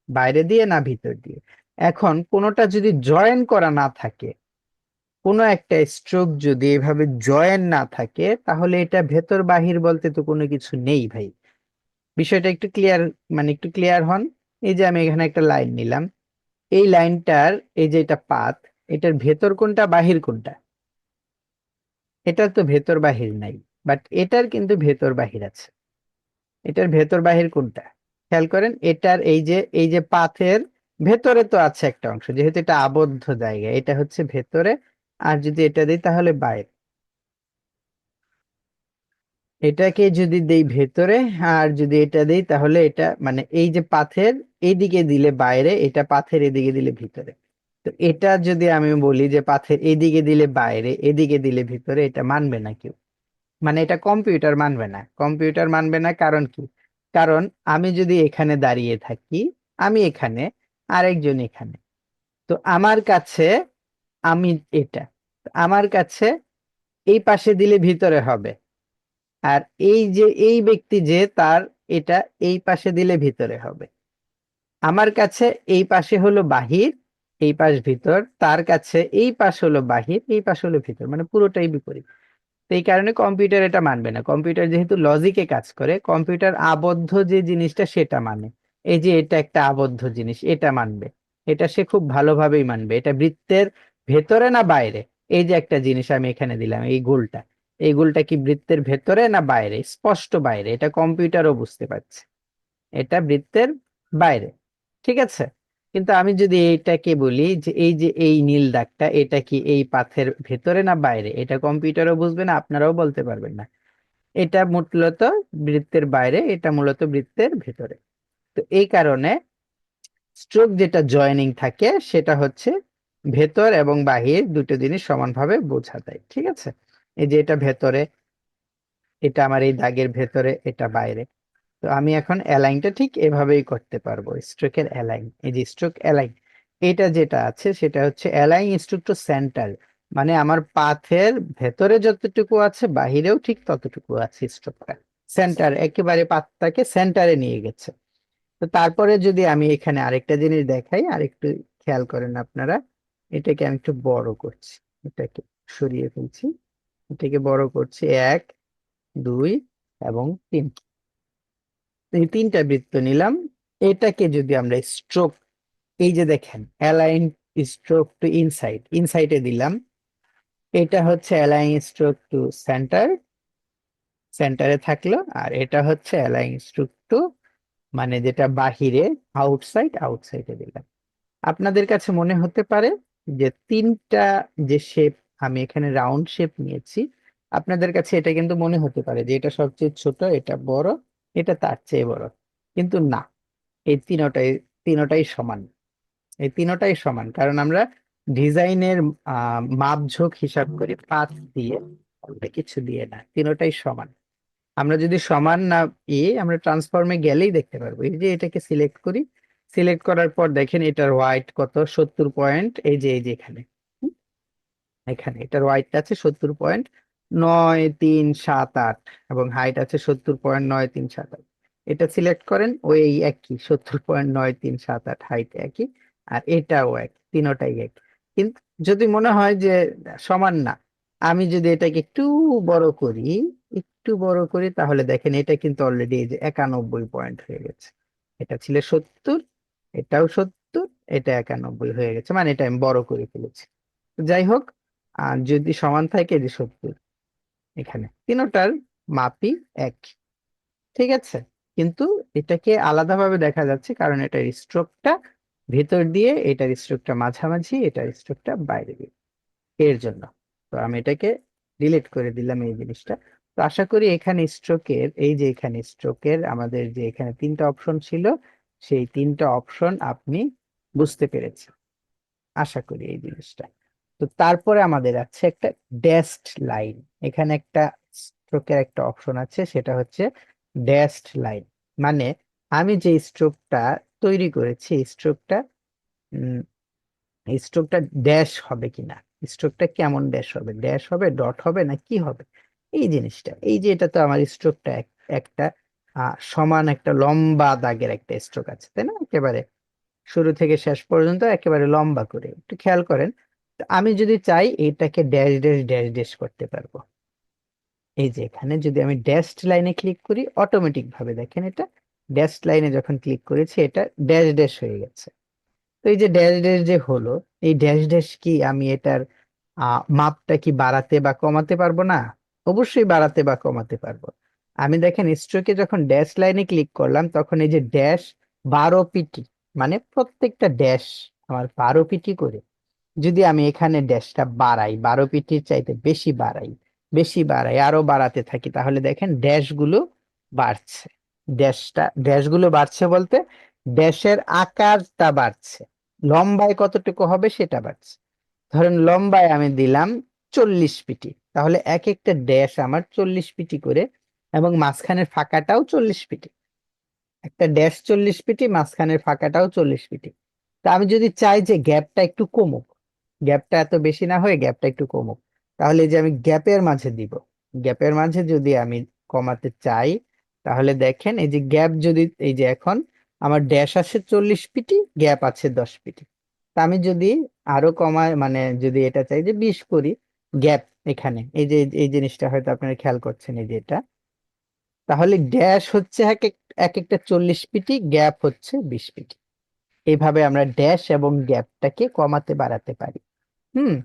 বাইরে দিয়ে না ভিতর দিয়ে। এখন কোনোটা যদি জয়েন করা না থাকে, কোনো একটা স্ট্রোক যদি এভাবে জয়েন না থাকে, তাহলে এটা ভেতর বাহির বলতে তো কোনো কিছু নেই ভাই। বিষয়টা একটু ক্লিয়ার, মানে একটু ক্লিয়ার হন। এই যে আমি এখানে একটা লাইন নিলাম, এই লাইনটার এই যে এটা পাত, এটার ভেতর কোনটা বাহির কোনটা? এটার তো ভেতর বাহির নাই, বাট এটার কিন্তু ভেতর বাহির আছে। এটার ভেতর বাহির কোনটা খেয়াল করেন, এটার এই যে পাথের ভেতরে তো আছে একটা অংশ, যেহেতু এটা আবদ্ধ জায়গা, এটা হচ্ছে ভেতরে, আর যদি এটা দিই তাহলে বাইরে। এটাকে যদি দেই ভেতরে, আর যদি এটা দেই তাহলে এটা মানে এই যে পাথের এইদিকে দিলে বাইরে, এটা পাথের এদিকে দিলে ভিতরে। তো এটা যদি আমি বলি যে পাথের এদিকে দিলে বাইরে, এদিকে দিলে ভিতরে, এটা মানবে না কেউ, মানে এটা কম্পিউটার মানবে না। কম্পিউটার মানবে না কারণ কি? কারণ আমি যদি এখানে দাঁড়িয়ে থাকি, আমি এখানে, আরেকজন এখানে, তো আমার কাছে, আমি এটা, আমার কাছে এই পাশে দিলে ভিতরে হবে, আর এই যে এই ব্যক্তি যে তার, এটা এই পাশে দিলে ভিতরে হবে। আমার কাছে এই পাশে হলো বাহির, এই পাশ ভিতর, তার কাছে এই পাশ হলো বাহির, এই পাশ হলো ভিতর, মানে পুরোটাই বিপরীত। তো এই কারণে কম্পিউটার এটা মানবে না। কম্পিউটার যেহেতু লজিকে কাজ করে, কম্পিউটার আবদ্ধ যে জিনিসটা সেটা মানে, এই যে এটা একটা আবদ্ধ জিনিস এটা মানবে, এটা সে খুব ভালোভাবেই মানবে। এটা বৃত্তের ভেতরে না বাইরে, এই যে একটা জিনিস আমি এখানে দিলাম, এই গোলটা, এই গোলটা কি বৃত্তের ভেতরে না বাইরে? স্পষ্ট বাইরে, এটা কম্পিউটারও বুঝতে পারছে, এটা বৃত্তের বাইরে, ঠিক আছে। কিন্তু আমি যদি এইটাকে বলি যে এই নীল দাগটা, এটা কি এই পাথের ভেতরে না বাইরে, এটা কম্পিউটারও বুঝবে না, আপনারাও বলতে পারবেন না। এটা মূলত বৃত্তের বাইরে, এটা মূলত বৃত্তের ভেতরে। তো এই কারণে স্ট্রোক যেটা জয়েনিং থাকে সেটা হচ্ছে ভেতর এবং বাহির দুটো জিনিস সমানভাবে বোঝা যায়, ঠিক আছে। এই যে এটা ভেতরে, এটা আমার এই দাগের ভেতরে, এটা বাইরে। তো আমি এখন অ্যালাইনটা ঠিক এভাবেই করতে পারবো, স্ট্রোকের অ্যালাইন, এই যে স্ট্রোক অ্যালাইন। এটা যেটা আছে সেটা হচ্ছে অ্যালাইন স্ট্রোক টু সেন্টার, মানে আমার পাথের ভেতরে যতটুকু আছে বাহিরেও ঠিক ততটুকু আছে স্ট্রোকটা, সেন্টার একেবারে পাতটাকে সেন্টারে নিয়ে গেছে। তো তারপরে যদি আমি এখানে আরেকটা জিনিস দেখাই, আরেকটু খেয়াল করেন আপনারা, এটাকে আমি একটু বড় করছি, এটাকে সরিয়ে ফেলছি, এটাকে বড় করছি, 1 2 এবং 3, এই 3টা বৃত্ত নিলাম। এটাকে যদি আমরা স্ট্রোক, এই যে দেখেন অ্যালাইন স্ট্রোক টু ইনসাইড, ইনসাইডে দিলাম, এটা হচ্ছে অ্যালাইন স্ট্রোক টু সেন্টার, সেন্টারে থাকলো, আর এটা হচ্ছে অ্যালাইন স্ট্রোক টু মানে যেটা বাহিরে, আউটসাইড, আউটসাইডে দিলাম। আপনাদের কাছে মনে হতে পারে যে 3টা যে শেপ, আমি এখানে রাউন্ড শেপ নিয়েছি, আপনাদের কাছে এটা কিন্তু মনে হতে পারে যে এটা সবচেয়ে ছোট, এটা বড়, এটা তার চেয়ে বড়, কিন্তু না, এই তিনটাই তিনটাই সমান, এই তিনটাই সমান, কারণ আমরা ডিজাইনের মাপঝোঁক হিসাব করি পাঁচ দিয়ে, আমরা কিছু দিয়ে না, তিনটাই সমান। আমরা যদি সমান না আমরা ট্রান্সফর্মে গেলেই দেখতে পারবো। এই যে এটাকে সিলেক্ট করি, সিলেক্ট করার পর দেখেন এটার ওয়াইট কত, 70 পয়েন্ট, এই যে এখানে, হুম, এখানে এটার ওয়াইট আছে 70.9378, এবং হাইট আছে 70.9378। এটা সিলেক্ট করেন, ওই একই 70.9378, হাইট একই, আর এটাও এক, তিনটাই এক। কিন্তু যদি মনে হয় যে সমান না, আমি যদি এটাকে একটু বড় করি, একটু বড় করি, তাহলে দেখেন এটা কিন্তু অলরেডি এই যে 91 পয়েন্ট হয়ে গেছে। এটা ছিল 70, এটাও 70, এটা 91 হয়ে গেছে, মানে এটা আমি বড় করে ফেলেছি। যাই হোক, আর যদি সমান থাকে, যে 70, এখানে তিনটার মাপই এক, ঠিক আছে। কিন্তু এটাকে আলাদাভাবে দেখা যাচ্ছে কারণ এটার স্ট্রোকটা ভেতর দিয়ে, এটার স্ট্রোকটা মাঝামাঝি, এটার স্ট্রোকটা বাইরে দিয়ে, এর জন্য। তো আমি এটাকে ডিলিট করে দিলাম এই জিনিসটা। তো আশা করি এখানে স্ট্রোকের, এই যে এখানে স্ট্রোকের আমাদের যে এখানে 3টা অপশন ছিল, সেই 3টা অপশন আপনি বুঝতে পেরেছেন, আশা করি এই জিনিসটা। তো তারপরে আমাদের আছে একটা ড্যাশড লাইন, এখানে একটা স্ট্রোকের একটা অপশন আছে, সেটা হচ্ছে ড্যাশড লাইন, মানে আমি যে স্ট্রোকটা তৈরি করেছি, স্ট্রোকটা স্ট্রোকটা ড্যাশ হবে কিনা, স্ট্রোকটা কেমন ড্যাশ হবে, ড্যাশ হবে, ডট হবে, না কি হবে, এই জিনিসটা। এই যে এটা তো আমার স্ট্রোকটা একটা সমান একটা লম্বা দাগের একটা স্ট্রোক আছে, তাই না, একেবারে শুরু থেকে শেষ পর্যন্ত একেবারে লম্বা করে, একটু খেয়াল করেন। তো আমি যদি চাই এটাকে ড্যাশ ড্যাশ ড্যাশ ড্যাশ করতে পারবো। এই যে এখানে যদি আমি ড্যাশড লাইনে ক্লিক করি, অটোমেটিক ভাবে দেখেন এটা ড্যাশড লাইনে যখন ক্লিক করেছি, এটা ড্যাশ ড্যাশ হয়ে গেছে। তো এই যে ড্যাশ ড্যাশ যে হলো, এই ড্যাশ ড্যাশ কি আমি এটার মাপটা কি বাড়াতে বা কমাতে পারবো? না, অবশ্যই বাড়াতে বা কমাতে পারবো। আমি দেখেন স্ট্রোকে যখন ড্যাশ লাইনে ক্লিক করলাম, তখন এই যে ড্যাশ 12 পিটি, মানে প্রত্যেকটা ড্যাশ আমার 12 পিটি করে, যদি আমি এখানে ড্যাশটা বাড়াই, 12 পিটির চাইতে বেশি বাড়াই, বেশি বাড়াই, আরো বাড়াতে থাকি, তাহলে দেখেন ড্যাশগুলো বাড়ছে। ড্যাশগুলো বাড়ছে বলতে ড্যাশের আকারটা বাড়ছে, লম্বায় কতটুকু হবে সেটা বাড়ছে। ধরেন লম্বায় আমি দিলাম 40 পিটি, তাহলে এক একটা ড্যাশ আমার 40 পিটি করে, এবং মাঝখানের ফাঁকাটাও 40 পিটি, একটা ড্যাশ 40 পিটি, মাঝখানের ফাঁকাটাও 40 পিটি। তা আমি যদি চাই যে গ্যাপটা একটু কমুক, গ্যাপটা এত বেশি না হয়ে গ্যাপটা একটু কমুক, তাহলে এই যে আমি গ্যাপের মাঝে দিব, গ্যাপের মাঝে যদি আমি কমাতে চাই, তাহলে দেখেন এই যে গ্যাপ যদি, এই যে এখন আমার ড্যাশ আছে 40 পিটি, গ্যাপ আছে 10 পিটি। তা আমি যদি আরো কমায়, মানে যদি এটা চাই যে 20 করি গ্যাপ, এখানে এই যে এই জিনিসটা হয়তো আপনারা খেয়াল করছেন, এই যে এটা, তাহলে ড্যাশ হচ্ছে এক একটা 40 পিটি, গ্যাপ হচ্ছে 20 পিটি। এইভাবে আমরা ড্যাশ এবং গ্যাপটাকে কমাতে বাড়াতে পারি। হুম,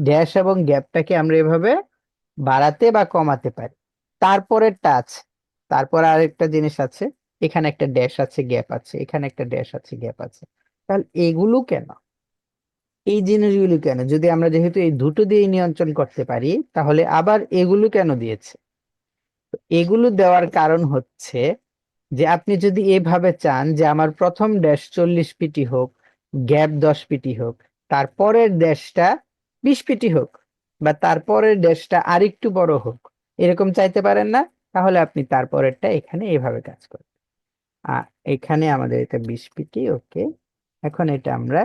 ড্যাশ এবং গ্যাপটাকে আমরা এভাবে বাড়াতে বা কমাতে পারি। তারপরের টাচ, তারপর আরেকটা জিনিস আছে, এখানে একটা ড্যাশ আছে, গ্যাপ আছে, এখানে একটা ড্যাশ আছে, গ্যাপ আছে, তাহলে এগুলো কেন, এই জিনিসগুলো কেন, যদি আমরা যেহেতু এই দুটো দিয়ে নিয়ন্ত্রণ করতে পারি, তাহলে আবার এগুলো কেন দিয়েছে? এগুলো দেওয়ার কারণ হচ্ছে যে আপনি যদি এভাবে চান যে আমার প্রথম ড্যাশ 40 পিটি হোক, গ্যাপ 10 পিটি হোক, তারপরের ড্যাশটা 20 পিটি হোক, বা তারপরের ড্যাশটা আরেকটু বড় হোক, এরকম চাইতে পারেন না? তাহলে আপনি তারপরেরটা এখানে এভাবে কাজ করেন। আহ এখানে আমাদের এটা 20 পিটি, ওকে, এখন এটা আমরা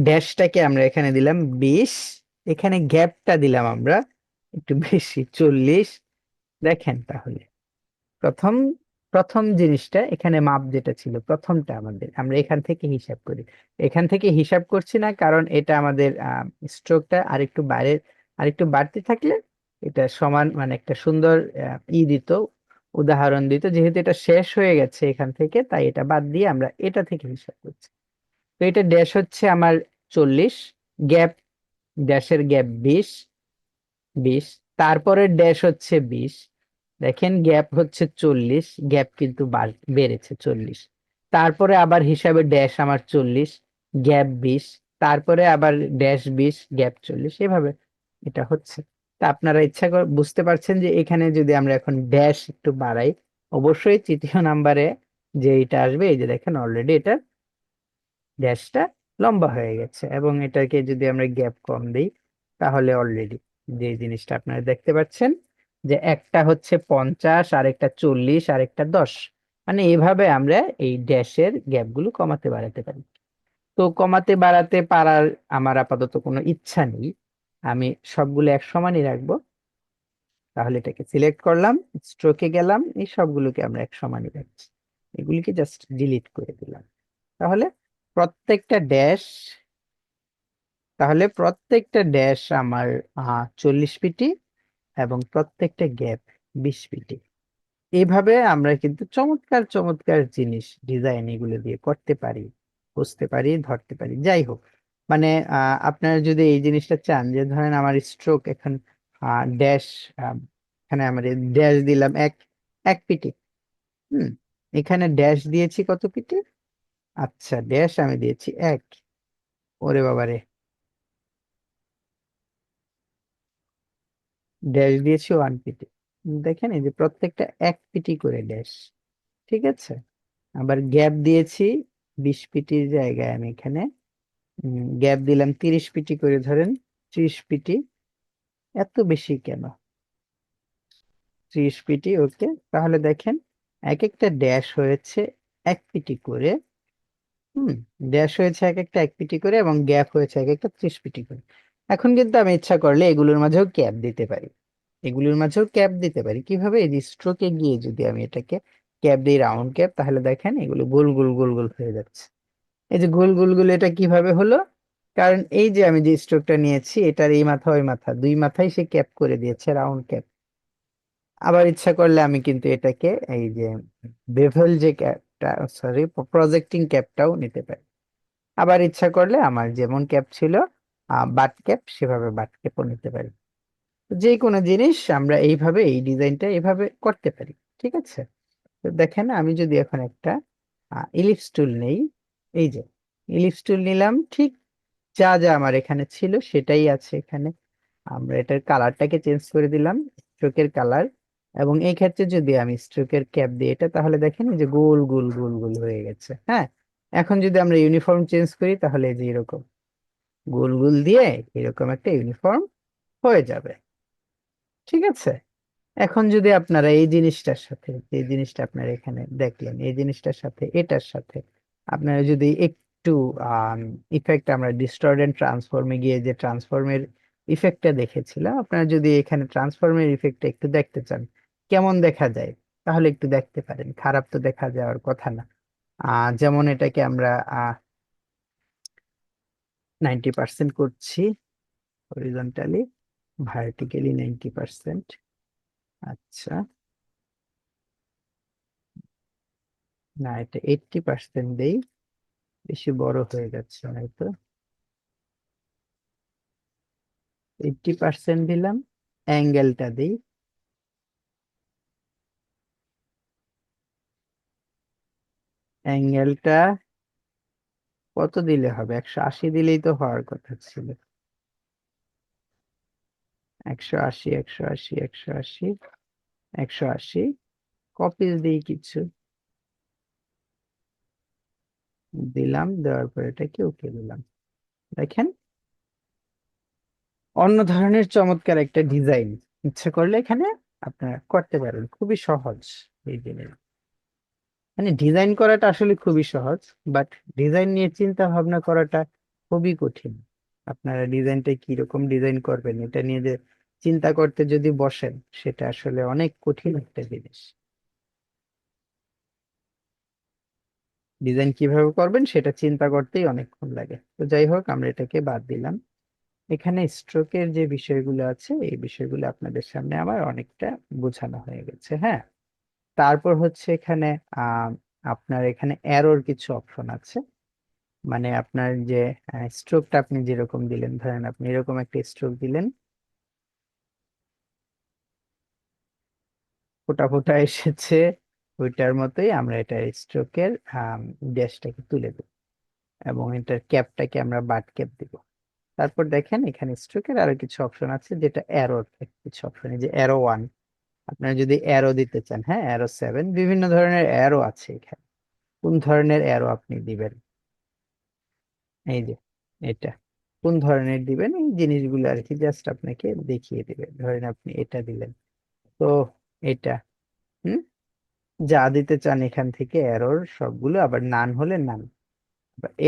ড্যাশটাকে আমরা এখানে দিলাম 20, এখানে গ্যাপটা দিলাম আমরা একটু বেশি 40। দেখেন তাহলে প্রথম প্রথম জিনিসটা এখানে মাপ যেটা ছিল প্রথমটা আমাদের, আমরা এখান থেকে হিসাব করি। এখান থেকে হিসাব করছি না, কারণ এটা আমাদের স্ট্রোকটা আরেকটু বাইরে আরেকটু বাড়তে থাকলে এটা সমান মানে একটা সুন্দর দিত, উদাহরণ দিত। যেহেতু এটা শেষ হয়ে গেছে এখান থেকে, তাই এটা বাদ দিয়ে আমরা এটা থেকে হিসাব করছি। তো এটা ড্যাশ হচ্ছে আমার 40, গ্যাপ ড্যাশের গ্যাপ 20, তারপরে ড্যাশ হচ্ছে 20। দেখেন গ্যাপ হচ্ছে 40, গ্যাপ কিন্তু বেড়েছে 40। তারপরে আবার হিসাবে ড্যাশ আমার 40, গ্যাপ 20, তারপরে আবার ড্যাশ 20, গ্যাপ 40, এভাবে এটা হচ্ছে। তা আপনারা ইচ্ছা করে বুঝতে পারছেন যে এখানে যদি আমরা এখন ড্যাশ একটু বাড়াই, অবশ্যই তৃতীয় নাম্বারে যে এটা আসবে, এই যে দেখেন অলরেডি এটা ড্যাশটা লম্বা হয়ে গেছে। এবং এটাকে যদি আমরা গ্যাপ কম দিই, তাহলে অলরেডি যে জিনিসটা আপনারা দেখতে পাচ্ছেন যে একটা হচ্ছে 50, আরেকটা 40, আরেকটা 10। মানে এইভাবে আমরা এই ড্যাশের গ্যাপগুলো কমাতে বাড়াতে পারি। তো কমাতে বাড়াতে পারার আমার আপাতত কোনো ইচ্ছা নেই, আমি সবগুলো এক সমানই রাখবো। তাহলে এটাকে সিলেক্ট করলাম, স্ট্রোকে গেলাম, এই সবগুলোকে আমরা এক সমানই রাখছি, এগুলিকে জাস্ট ডিলিট করে দিলাম। তাহলে প্রত্যেকটা ড্যাশ তাহলে প্রত্যেকটা ড্যাশ আমার 40 পিটি এবং প্রত্যেকটা গ্যাপ 20 পিটি। এইভাবে আমরা কিন্তু চমৎকার চমৎকার জিনিস ডিজাইন এগুলো দিয়ে করতে পারি, বুঝতে পারি, ধরতে পারি। যাই হোক, মানে আপনারা যদি এই জিনিসটা চান যে ধরেন আমার স্ট্রোক এখন ড্যাশ, এখানে আমরা ড্যাশ দিলাম 1 পিটি। হুম, এখানে ড্যাশ দিয়েছি কত পিটি? আচ্ছা, ড্যাশ আমি দিয়েছি 1। ওরে বাবারে, ড্যাশ দিয়েছি 1 পিটি। দেখেন এই যে প্রত্যেকটা 1 পিটি করে ড্যাশ, ঠিক আছে। আবার গ্যাপ দিয়েছি 20 পিটির জায়গায় আমি এখানে গ্যাপ দিলাম 30 পিটি করে, ধরেন 30 পিটি। এত বেশি কেন? 30 পিটি, ওকে। তাহলে দেখেন এক একটা ড্যাশ হয়েছে 1 পিটি করে। হুম, ড্যাশ হয়েছে এক একটা 1 পিটি করে, এবং গ্যাপ হয়েছে এক একটা 30 পিটি করে। এখন কিন্তু আমি ইচ্ছা করলে এগুলোর মাঝেও ক্যাপ দিতে পারি, এগুলোর মাঝেও ক্যাপ দিতে পারি। কিভাবে? এই যে স্ট্রোকে গিয়ে যদি আমি এটাকে ক্যাপ দিই, রাউন্ড ক্যাপ, তাহলে দেখেন এগুলো গোল গোল গোল গোল হয়ে যাচ্ছে। এই যে গোল গোল গোল, এটা কিভাবে হলো? কারণ এই যে আমি যে স্ট্রোকটা নিয়েছি, এটার এই মাথা ওই মাথা দুই মাথায় সে ক্যাপ করে দিয়েছে, রাউন্ড ক্যাপ। আবার ইচ্ছা করলে আমি কিন্তু এটাকে এই যে বেভেল যে ক্যাপটা, সরি, প্রজেক্টিং ক্যাপটাও নিতে পারি। আবার ইচ্ছা করলে আমার যেমন ক্যাপ ছিল বাট ক্যাপ, সেভাবে বাট ক্যাপও নিতে পারি। যে কোনো জিনিস আমরা এইভাবে এই ডিজাইনটা এইভাবে করতে পারি, ঠিক আছে। তো দেখেন আমি যদি এখন একটা ইলিপস টুল নেই, এই যে ইলিপস টুল নিলাম, ঠিক যা যা আমার এখানে ছিল সেটাই আছে এখানে। আমরা এটার কালারটাকে চেঞ্জ করে দিলাম, স্ট্রোকের কালার। এবং এই ক্ষেত্রে যদি আমি স্ট্রোকের ক্যাপ দিই এটা, তাহলে দেখেন এই যে গোল গোল গোল গোল হয়ে গেছে। হ্যাঁ, এখন যদি আমরা ইউনিফর্ম চেঞ্জ করি, তাহলে এই যে এরকম গোল গোল দিয়ে এরকম একটা ইউনিফর্ম হয়ে যাবে, ঠিক আছে। এখন যদি আপনারা এই জিনিসটার সাথে, যে জিনিসটা আপনারা এখানে দেখলেন, এই জিনিসটার সাথে এটার সাথে আপনারা যদি একটু ইফেক্ট, আমরা ডিস্টর্টেড ট্রান্সফর্মে গিয়ে যে ট্রান্সফর্মের ইফেক্টটা দেখেছিলাম, আপনারা যদি এখানে ট্রান্সফর্মের ইফেক্টটা একটু দেখতে চান কেমন দেখা যায়, তাহলে একটু দেখতে পারেন, খারাপ তো দেখা যাওয়ার কথা না। যেমন এটাকে আমরা 90% করছি, হরিজন্টালি, ভার্টিক্যালি 90%। আচ্ছা, না, এটা 80% দেই, বেশি বড় হয়ে যাচ্ছে হয়তো। 80% দিলাম, অ্যাঙ্গেলটা দিই, অ্যাঙ্গেলটা কত দিলে হবে? 180 দিলেই তো হওয়ার কথা ছিল। 180, 180, 180, 180, কপিজ দিই কিছু, দিলাম, দেওয়ার পর এটাকে ওকে দিলাম। দেখেন অন্য ধরনের চমৎকার একটা ডিজাইন ইচ্ছা করলে এখানে আপনারা করতে পারেন, খুবই সহজ এই জিনিস। মানে ডিজাইন করাটা আসলে খুবই সহজ, বাট ডিজাইন নিয়ে চিন্তা ভাবনা করাটা খুবই কঠিন। আপনারা ডিজাইনটা কিরকম ডিজাইন করবেন এটা নিয়ে যে চিন্তা করতে যদি বসেন, সেটা আসলে অনেক কঠিন একটা জিনিস। ডিজাইন কিভাবে করবেন সেটা চিন্তা করতেই অনেকক্ষণ লাগে। তো যাই হোক, আমরা এটাকে বাদ দিলাম। এখানে স্ট্রোকের যে বিষয়গুলো আছে, এই বিষয়গুলো আপনাদের সামনে আমার অনেকটা বোঝানো হয়ে গেছে। হ্যাঁ, তারপর হচ্ছে এখানে আহ আপনার এখানে অ্যারোর কিছু অপশন আছে। মানে আপনার যে স্ট্রোকটা আপনি যেরকম দিলেন, ধরেন আপনি এরকম একটা স্ট্রোক দিলেন, ফোটা ফোটা এসেছে, ওইটার মতোই আমরা এটা স্ট্রোকের ড্যাশটাকে তুলে দেব এবং এটার ক্যাপটাকে আমরা বাট ক্যাপ দিব। তারপর দেখেন এখানে স্ট্রোকের আরো কিছু অপশন আছে, যেটা অ্যারোর কিছু অপশন, এই যে অ্যারো 1, আপনারা যদি অ্যারো দিতে চান, হ্যাঁ অ্যারো 7, বিভিন্ন ধরনের অ্যারো আছে এখানে। কোন ধরনের অ্যারো আপনি দিবেন, এই যে এটা কোন ধরনের দিবেন, এই জিনিসগুলো আর কি জাস্ট আপনাকে দেখিয়ে দিবে। ধরেন আপনি এটা দিলেন, তো এটা হুম যা দিতে চান এখান থেকে অ্যারোর সবগুলো, আবার নান হলে নান।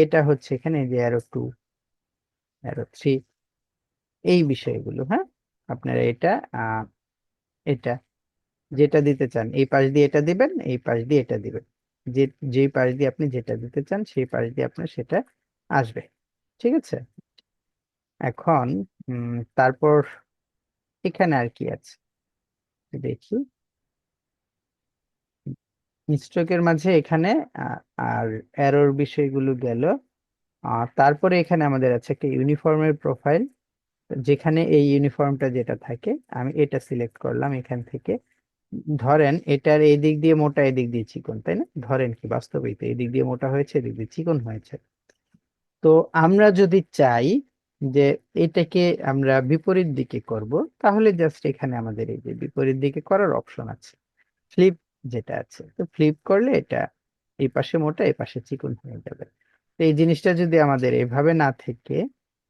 এটা হচ্ছে এখানে এই যে অ্যারো 2, অ্যারো 3, এই বিষয়গুলো। হ্যাঁ, আপনারা এটা এটা যেটা দিতে চান এই পাশ দিয়ে এটা দিবেন, এই পাশ দিয়ে এটা দিবেন। যে যেই পাশ দিয়ে আপনি যেটা দিতে চান সেই পাশ দিয়ে আপনার সেটা আসবে। ঠিক আছে। এখন তারপর এখানে আর কি আছে দেখি। স্ট্রোকের মাঝে এখানে আর অ্যারোর বিষয়গুলো গেল। তারপরে এখানে আমাদের আছে একটা ইউনিফর্মের প্রোফাইল, যেখানে এই ইউনিফর্মটা যেটা থাকে আমি এটা সিলেক্ট করলাম এখান থেকে। ধরেন এটার এই দিক দিয়ে মোটা, এই দিক দিয়ে চিকন, তাই না? ধরেন কি বাস্তবেই তো এই দিক দিয়ে মোটা হয়েছে, এদিক দিয়ে চিকন হয়েছে। তো আমরা যদি চাই যে এটাকে আমরা বিপরীত দিকে করব, তাহলে জাস্ট এখানে আমাদের এই যে বিপরীত দিকে করার অপশন আছে, ফ্লিপ যেটা আছে। তো ফ্লিপ করলে এটা এই পাশে মোটা এই পাশে চিকন হয়ে যাবে। তো এই জিনিসটা যদি আমাদের এভাবে না থেকে,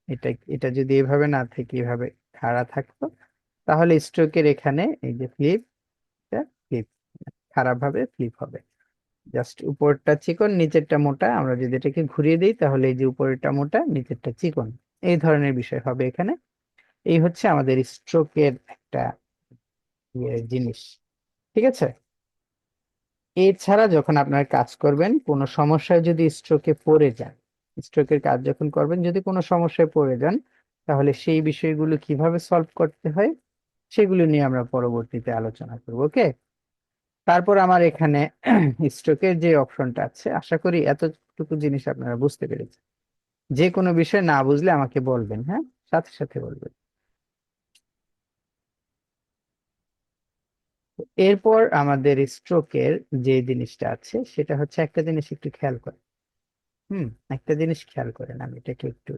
এটা এটা যদি এভাবে না থেকে এভাবে খাড়া থাকতো, তাহলে স্ট্রোকের এখানে এই যে ফ্লিপ, ফ্লিপ খারাপ ভাবে ফ্লিপ হবে। জাস্ট উপরটা চিকন নিচেরটা মোটা, আমরা যদি এটাকে ঘুরিয়ে দিই তাহলে এই যে উপরেরটা মোটা নিচেরটা চিকন, এই ধরনের বিষয় হবে এখানে। এই হচ্ছে আমাদের স্ট্রোকের একটা জিনিস। ঠিক আছে। এছাড়া যখন আপনার কাজ করবেন কোনো সমস্যায় যদি স্ট্রোকে পড়ে যান, স্ট্রোকের কাজ যখন করবেন যদি কোনো সমস্যায় পড়ে যান, তাহলে সেই বিষয়গুলো কিভাবে সলভ করতে হয় সেগুলো নিয়ে আমরা পরবর্তীতে আলোচনা করব। ওকে। তারপর আমার এখানে স্ট্রোকের যে অপশনটা আছে, আশা করি এতটুকু জিনিস আপনারা বুঝতে পেরেছেন। যে কোনো বিষয় না বুঝলে আমাকে বলবেন, হ্যাঁ, সাথে সাথে বলবেন। এরপর আমাদের স্ট্রোকের যে জিনিসটা আছে সেটা হচ্ছে, একটা জিনিস একটু খেয়াল করেন। হুম একটা জিনিস খেয়াল করেন, আমি এটাকে একটু,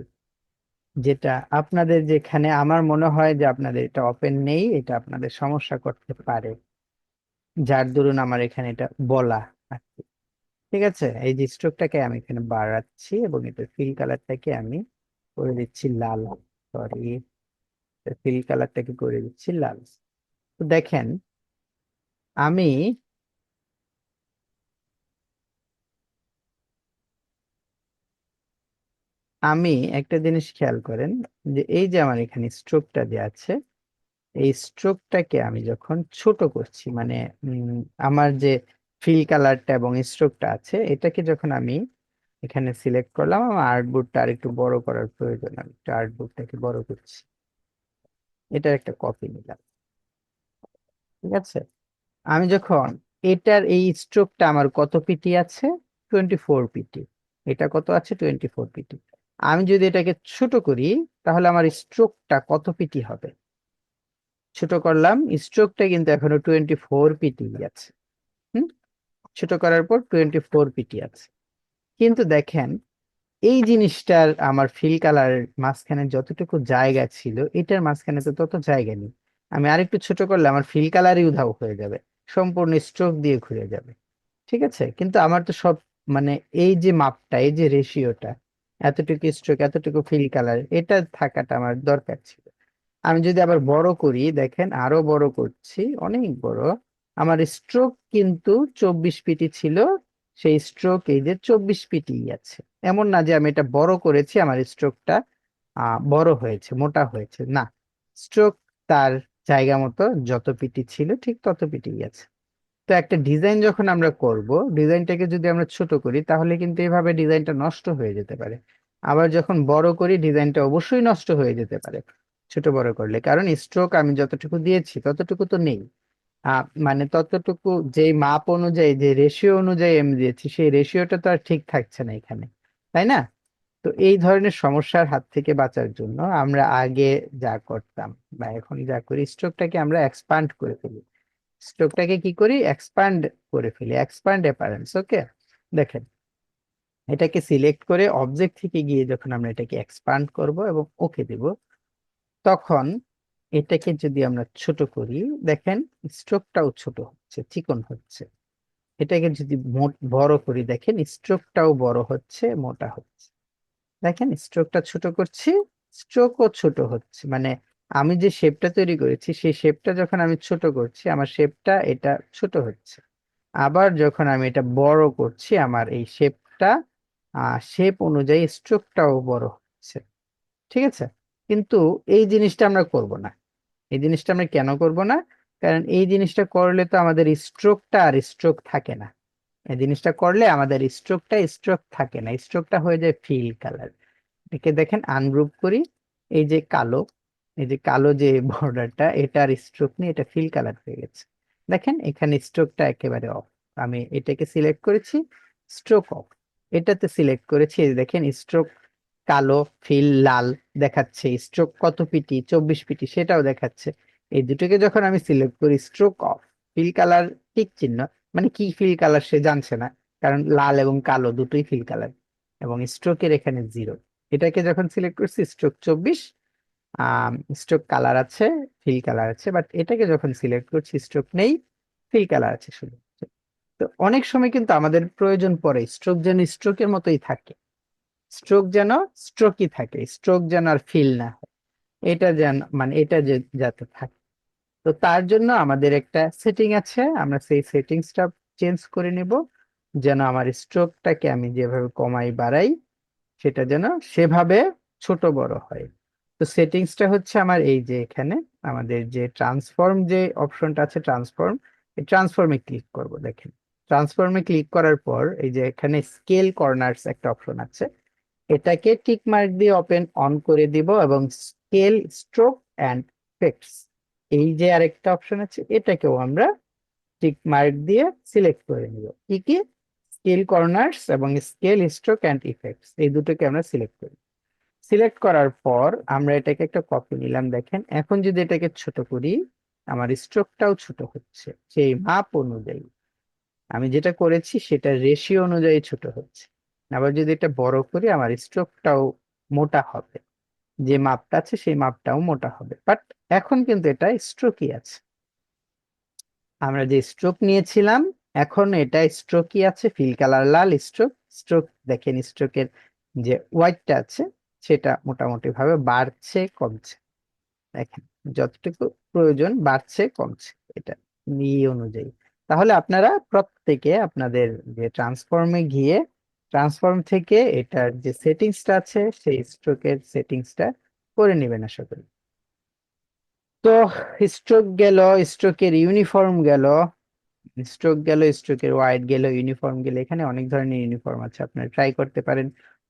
যেটা আপনাদের যেখানে আমার মনে হয় যে আপনাদের এটা ওপেন নেই, এটা আপনাদের সমস্যা করতে পারে, যার দরুন আমার এখানে এটা বলা আর কি। ঠিক আছে, এই যে স্ট্রোকটাকে আমি এখানে বাড়াচ্ছি এবং এটা ফিল কালারটাকে আমি করে দিচ্ছি লাল। সরি, ফিল কালারটাকে করে দিচ্ছি লাল। তো দেখেন আমি আমি একটা জিনিস খেয়াল করেন, যে এই যে আমার এখানে স্ট্রোকটা যে আছে, এই স্ট্রোকটাকে আমি যখন ছোট করছি, মানে আমার যে ফিল কালারটা এবং স্ট্রোকটা আছে এটাকে যখন আমি এখানে সিলেক্ট করলাম, আমার আর্টবোর্ডটা আর একটু বড় করার প্রয়োজন, আমি একটু আর্টবোর্ডটাকে বড় করছি, এটার একটা কপি নিলাম। ঠিক আছে। আমি যখন এটার এই স্ট্রোকটা আমার কত পিটি আছে, 24 পিটি। এটা কত আছে, 24 পিটি। আমি যদি এটাকে ছোট করি তাহলে আমার স্ট্রোকটা কত পিটি হবে, ছোট করলাম, স্ট্রোকটা কিন্তু এখনো 24 পিটি আছে। হুম ছোট করার পর 24 পিটি আছে। কিন্তু দেখেন এই জিনিসটার আমার ফিল কালার মাঝখানে যতটুকু জায়গা ছিল, এটার মাঝখানে তো তত জায়গা নেই। আমি আরেকটু ছোট করলে আমার ফিল কালারই উধাও হয়ে যাবে, সম্পূর্ণ স্ট্রোক দিয়ে ঘুরে যাবে। ঠিক আছে, কিন্তু আমার তো সব, মানে এই যে মাপটা, এই যে রেশিওটা, এতটুকু স্ট্রোক এতটুকু ফিল কালার, এটা থাকাটা আমার দরকার ছিল। আমি যদি আবার বড় করি, দেখেন আরো বড় করছি, অনেক বড়, আমার স্ট্রোক কিন্তু 24 পিটি ছিল, সেই স্ট্রোক এই যে 24 পিটি আছে। এমন না যে আমি এটা বড় করেছি আমার স্ট্রোকটা বড় হয়েছে, মোটা হয়েছে, না, স্ট্রোক তার জায়গা মতো যত পিটি ছিল ঠিক তত পিটি আছে। তো একটা ডিজাইন যখন আমরা করব, ডিজাইনটাকে যদি আমরা ছোট করি তাহলে কিন্তু এভাবে ডিজাইনটা নষ্ট হয়ে যেতে পারে। আবার যখন বড় করি ডিজাইনটা অবশ্যই নষ্ট হয়ে যেতে পারে ছোট বড় করলে, কারণ স্ট্রোক আমি যতটুকু দিয়েছি ততটুকু তো নেই। মানে ততটুকু যেই মাপ অনুযায়ী, যে রেশিও অনুযায়ী আমি দিয়েছি, সেই রেশিওটা তো আর ঠিক থাকছে না এখানে, তাই না? তো এই ধরনের সমস্যার হাত থেকে বাঁচার জন্য আমরা আগে যা করতাম বা এখন যা করি, স্ট্রোকটাকে আমরা এক্সপান্ড করে ফেলি। স্ট্রোকটাকে কি করি, এক্সপান্ড করে ফেলি, এক্সপান্ড অ্যাপারেন্স। ওকে, দেখেন, এটাকে সিলেক্ট করে অবজেক্ট থেকে গিয়ে যখন আমরা এটাকে এক্সপান্ড করব এবং ওকে দেব, তখন এটাকে যদি আমরা ছোট করি, দেখেন স্ট্রোকটাও ছোট হচ্ছে, চিকন হচ্ছে। এটাকে যদি বড় করি, দেখেন স্ট্রোকটাও বড় হচ্ছে, মোটা হচ্ছে। দেখেন স্ট্রোকটা ছোট করছি, স্ট্রোকও ছোট হচ্ছে। মানে আমি যে শেপটা তৈরি করেছি সেই শেপটা যখন আমি ছোট করছি, আমার শেপটা এটা ছোট হচ্ছে। আবার যখন আমি এটা বড় করছি, আমার এই শেপটা শেপ অনুযায়ী স্ট্রোকটাও বড় হচ্ছে। ঠিক আছে, কিন্তু এই জিনিসটা আমরা করব না। এই জিনিসটা আমরা কেন করব না? কারণ এই জিনিসটা করলে তো আমাদের স্ট্রোকটা আর স্ট্রোক থাকে না। এই জিনিসটা করলে আমাদের স্ট্রোকটা স্ট্রোক থাকে না, স্ট্রোকটা হয়ে যায় ফিল কালার। একে দেখেন আনগ্রুপ করি, এই যে কালো, এই যে কালো যে বর্ডারটা, এটার স্ট্রোক নিয়ে এটা ফিল কালার হয়ে গেছে। দেখেন এখানে স্ট্রোকটা একেবারে অফ। আমি এটাকে সিলেক্ট করেছি, স্ট্রোক অফ। এটাতে সিলেক্ট করেছি, এই যে দেখেন স্ট্রোক কালো, ফিল লাল দেখাচ্ছে। স্ট্রোক কত পিটি, 24 পিটি, সেটাও দেখাচ্ছে। এই দুটোকে যখন আমি সিলেক্ট করি, stroke of, fill colour tick চিহ্ন, মানে কি ফিল কালার সে জানছে না, কারণ লাল এবং কালো দুটোই ফিল কালার, এবং স্ট্রোকের এখানে 0। এটাকে যখন সিলেক্ট করছি, স্ট্রোক 24, স্ট্রোক কালার আছে, ফিল কালার আছে। বাট এটাকে যখন সিলেক্ট করছি, স্ট্রোক নেই, ফিল কালার আছে শুধু। তো অনেক সময় কিন্তু আমাদের প্রয়োজন পড়ে স্ট্রোক যেন স্ট্রোকের মতোই থাকে, স্ট্রোক যেন স্ট্রোকই থাকে, স্ট্রোক যেন আর ফিল না হয়, এটা যেন মানে এটা যে যাতে থাকে। তো তার জন্য আমাদের একটা সেটিং আছে, আমরা সেই সেটিংসটা চেঞ্জ করে নিব, যেন আমার স্ট্রোকটাকে আমি যেভাবে কমাই বাড়াই সেটা যেন সেভাবে ছোট বড় হয়। তো সেটিংসটা হচ্ছে আমার এই যে এখানে আমাদের যে ট্রান্সফর্ম যে অপশনটা আছে, ট্রান্সফর্ম, এই ট্রান্সফর্মে ক্লিক করব। দেখেন ট্রান্সফর্মে ক্লিক করার পর এই যে এখানে স্কেল কর্নার্স একটা অপশন আছে, এটাকে টিক মার্ক দিয়ে ওপেন অন করে দিব, এবং স্কেল স্ট্রোক অ্যান্ড ইফেক্টস, এই যে আরেকটা অপশন আছে, এটাকেও আমরা টিক মার্ক দিয়ে সিলেক্ট করে নিব। কি কি? স্কেল কর্নার্স এবং স্কেল স্ট্রোক অ্যান্ড ইফেক্টস, এই দুটোকে আমরা সিলেক্ট করি। সিলেক্ট করার পর আমরা এটাকে একটা কপি নিলাম। দেখেন এখন যদি এটাকে ছোট করি, আমার স্ট্রোকটাও ছোট হচ্ছে সেই মাপ অনুযায়ী। আমি যেটা করেছি সেটা রেশিও অনুযায়ী ছোট হচ্ছে। আবার যদি এটা বড় করি, আমার স্ট্রোকটাও মোটা হবে, যে মাপটা আছে সেই মাপটাও মোটা হবে। বাট এখন কিন্তু এটা স্ট্রোকই আছে, আমরা যে স্ট্রোক নিয়েছিলাম এখন এটা স্ট্রোকই আছে, ফিল কালার লাল, স্ট্রোক। স্ট্রোক দেখেন স্ট্রোকের যে ওয়াইটটা আছে সেটা মোটামুটি ভাবে বাড়ছে কমছে। দেখেন যতটুকু প্রয়োজন বাড়ছে কমছে, এটা এই অনুযায়ী। তাহলে আপনারা প্রত্যেকে আপনাদের যে ট্রান্সফর্মে গিয়ে ট্রান্সফর্ম থেকে এটার যে সেটিংসটা আছে সেই স্ট্রোকের সেটিংসটা করে নেবেন আশা করি। তো স্ট্রোক গেল, স্ট্রোকের ইউনিফর্ম গেল, স্ট্রোক গেল, স্ট্রোকের ওয়াইড গেল, ইউনিফর্ম গেল। এখানে অনেক ধরনের ইউনিফর্ম আছে, আপনারা ট্রাই করতে পারেন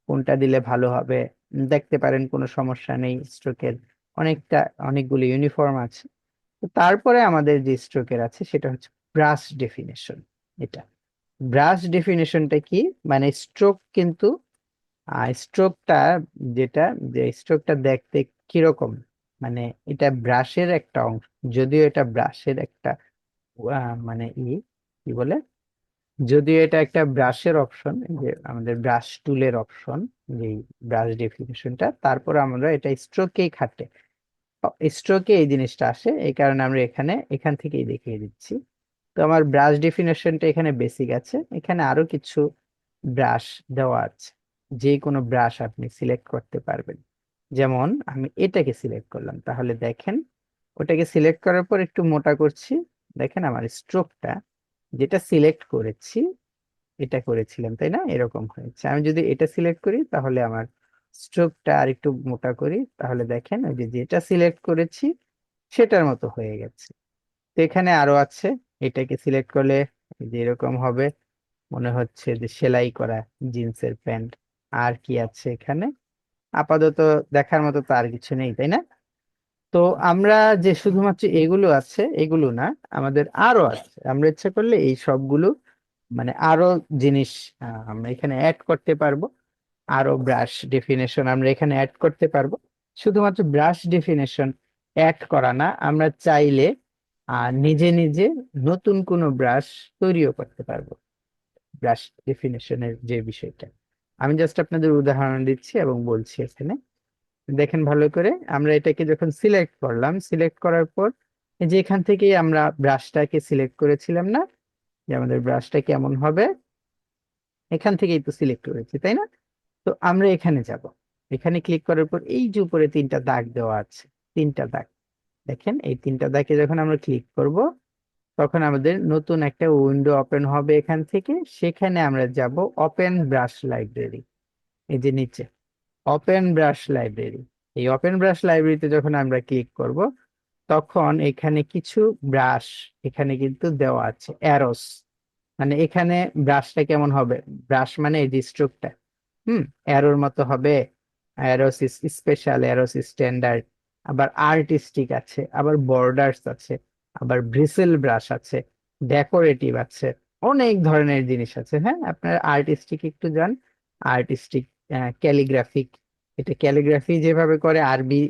কোনটা দিলে ভালো হবে। দেখতে পারেন কোনো সমস্যা নেই, স্ট্রোকের অনেকগুলো ইউনিফর্ম আছে। তো তারপরে আমাদের যে স্ট্রোকের আছে সেটা হচ্ছে ব্রাশ ডেফিনেশন। এটা ব্রাশ ডেফিনেশনটা কি, মানে স্ট্রোক কিন্তু স্ট্রোকটা যেটা, যে স্ট্রোকটা দেখতে কিরকম, মানে এটা ব্রাশের একটা অংশ, যদিও এটা ব্রাশের একটা মানে কি বলে, যদিও এটা একটা ব্রাশের অপশন, যে আমাদের ব্রাশ টুলের অপশন, যে ব্রাশ ডেফিনেশনটা, তারপর আমরা এটা স্ট্রোকেই খাটে, স্ট্রোকে এই জিনিসটা আসে, এই কারণে আমরা এখান থেকেই দেখিয়ে দিচ্ছি। তো আমার ব্রাশ ডেফিনেশনটা এখানে বেসিক আছে, এখানে আরো কিছু ব্রাশ দেওয়া আছে, যে কোনো ব্রাশ আপনি সিলেক্ট করতে পারবেন। যেমন আমি এটাকে সিলেক্ট করলাম, তাহলে দেখেন ওটাকে সিলেক্ট করার পর একটু মোটা করছি, দেখেন আমার স্ট্রোকটা যেটা সিলেক্ট করেছি এটা করেছিলাম, তাই না? এরকম হয়েছে। আমি যদি এটা সিলেক্ট করি তাহলে আমার স্ট্রোকটা আর একটু মোটা করি, তাহলে দেখেন ওই যে যেটা সিলেক্ট করেছি সেটার মতো হয়ে গেছে। তো এখানে আরো আছে, এটাকে সিলেক্ট করলে এই যে এরকম হবে, মনে হচ্ছে যে সেলাই করা জিন্সের প্যান্ট। আর কি আছে এখানে? আপাতত দেখার মতো তো আর কিছু নেই, তাই না? তো আমরা যে শুধুমাত্র এগুলো আছে এগুলো না, আমাদের আরো আছে। আমরা ইচ্ছা করলে এই সবগুলো মানে আরো জিনিস আমরা এখানে অ্যাড করতে পারবো। আরো ব্রাশ ডেফিনেশন আমরা এখানে অ্যাড করতে পারবো। শুধুমাত্র ব্রাশ ডেফিনেশন অ্যাড করা না, আমরা চাইলে নিজে নিজে নতুন কোনো ব্রাশ তৈরিও করতে পারবো। ব্রাশ ডেফিনেশনের যে বিষয়টা আমি জাস্ট আপনাদের উদাহরণ দিচ্ছি এবং বলছি এখানে দেখেন ভালো করে। আমরা এটাকে যখন সিলেক্ট করলাম, সিলেক্ট করার পর এই যে এখান থেকেই আমরা ব্রাশটাকে সিলেক্ট করেছিলাম না, যে আমাদের ব্রাশটা কেমন হবে, এখান থেকেই তো সিলেক্ট করেছি, তাই না? তো আমরা এখানে যাব, এখানে ক্লিক করার পর এই যে উপরে তিনটা দাগ দেওয়া আছে, তিনটা দাগ, দেখেন এই তিনটা দাগে যখন আমরা ক্লিক করব তখন আমাদের নতুন একটা উইন্ডো ওপেন হবে এখান থেকে। সেখানে আমরা যাব ওপেন ব্রাশ লাইব্রেরি, এই যে নিচে ওপেন ব্রাশ লাইব্রেরি। এই ওপেন ব্রাশ লাইব্রেরিতে যখন আমরা ক্লিক করব তখন এখানে কিছু ব্রাশ এখানে কিন্তু দেওয়া আছে অ্যারোস। মানে এখানে ব্রাশটা কেমন হবে, ব্রাশ মানে এই যে স্ট্রোকটা অ্যারোর মতো হবে। অ্যারোস স্পেশাল, অ্যারোস স্ট্যান্ডার্ড, আবার আর্টিস্টিক আছে, আবার বর্ডার্স আছে, আবার ব্রিসেল ব্রাশ আছে, ডেকোরেটিভ আছে, অনেক ধরনের জিনিস আছে। হ্যাঁ, আপনার আর্টিস্টিক একটু যান, আর্টিস্টিক, ক্যালিগ্রাফিক, এটা ক্যালিগ্রাফি যেভাবে করে আরবি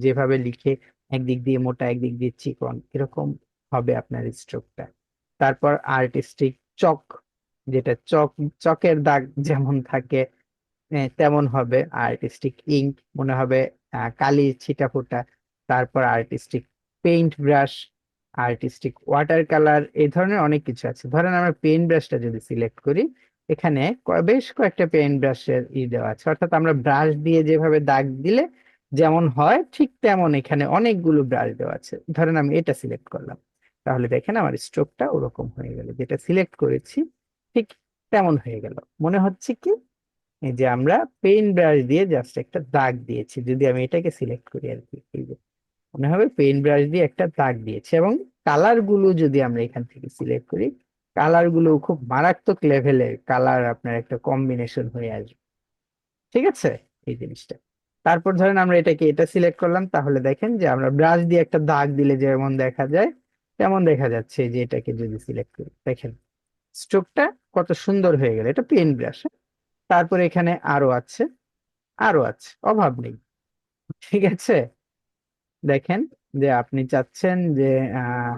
যেভাবে লিখে একদিক দিয়ে মোটা একদিক দিয়ে চিকন এরকম হবে আপনার স্ট্রোকটা। তারপর আর্টিস্টিক চক, যেটা চক, চকের দাগ যেমন থাকে তেমন হবে। আর্টিস্টিক ইঙ্ক মনে হবে কালি ছিটা ফোটা। তারপর artistic paint brush, artistic water colour, এই ধরনের অনেক কিছু আছে। ধরেন আমরা পেইন্ট ব্রাশটা যদি সিলেক্ট করি, এখানে বেশ কয়েকটা পেইন্ট ব্রাশের দেওয়া আছে, অর্থাৎ আমরা ব্রাশ দিয়ে যেভাবে দাগ দিলে যেমন হয় ঠিক তেমন এখানে অনেকগুলো ব্রাশ দেওয়া আছে। ধরেন আমি এটা সিলেক্ট করলাম, তাহলে দেখেন আমার স্ট্রোকটা ওরকম হয়ে গেল, যেটা সিলেক্ট করেছি ঠিক তেমন হয়ে গেল। মনে হচ্ছে কি এই যে আমরা পেইন্ট ব্রাশ দিয়ে জাস্ট একটা দাগ দিয়েছি। যদি আমি এটাকে সিলেক্ট করি আর কি, এই যে মনে হবে পেইন্ট ব্রাশ দিয়ে একটা দাগ দিয়েছি। এবং কালার গুলো যদি আমরা এখান থেকে সিলেক্ট করি, কালার গুলো খুব মারাত্মক লেভেলের কালার আপনার একটা কম্বিনেশন হয়ে আসবে। ঠিক আছে, এই জিনিসটা। তারপর ধরেন আমরা এটাকে এটা সিলেক্ট করলাম, তাহলে দেখেন যে আমরা ব্রাশ দিয়ে একটা দাগ দিলে যেমন দেখা যায় তেমন দেখা যাচ্ছে। যে এটাকে যদি সিলেক্ট করি দেখেন স্ট্রোকটা কত সুন্দর হয়ে গেল, এটা পেইন্ট ব্রাশ। তারপরে এখানে আরো আছে, আরো আছে, অভাব নেই। ঠিক আছে, দেখেন যে আপনি চাচ্ছেন যে আহ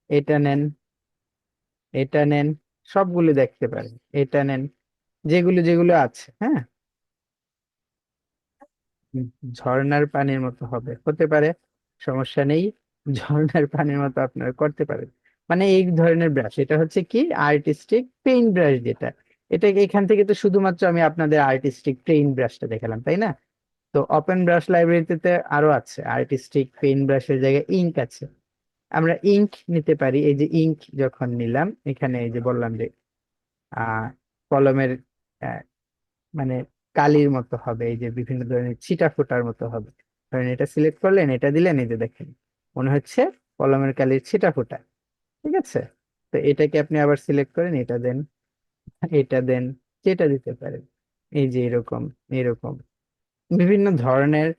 এটা নেন, এটা নেন, সবগুলো দেখতে পারেন, এটা নেন, যেগুলো যেগুলো আছে। হ্যাঁ, হুম, ঝর্ণার পানির মতো হবে, হতে পারে, সমস্যা নেই। ঝর্ণার পানির মতো আপনারা করতে পারেন। মানে এই ধরনের ব্রাশ, এটা হচ্ছে কি আর্টিস্টিক পেইন্ট ব্রাশ যেটা, এটা এখান থেকে তো শুধুমাত্র আমি আপনাদের আর্টিস্টিক পেইন্ট ব্রাশটা দেখালাম, তাই না? তো ওপেন ব্রাশ লাইব্রেরিতে আরো আছে আর্টিস্টিক পেইন্ট ব্রাশের জায়গায় ইঙ্ক আছে। আমরা ইঙ্ক নিতে পারি। এই যে ইঙ্ক যখন নিলাম এখানে, এই যে বললাম যে আহ কলমের মানে কালির মতো হবে, এই যে বিভিন্ন ধরনের ছিটা ফোটার মতো হবে। ধরেন এটা সিলেক্ট করলেন, এটা দিলেন, এই যে দেখেন মনে হচ্ছে কলমের কালির ছিটা ফোটা। ঠিক আছে, তো এটাকে আপনি আবার সিলেক্ট করেন, এটা দেন, এটা দেন, যেটা দিতে পারেন। এই যে এরকম, এরকম বিভিন্ন ধরনের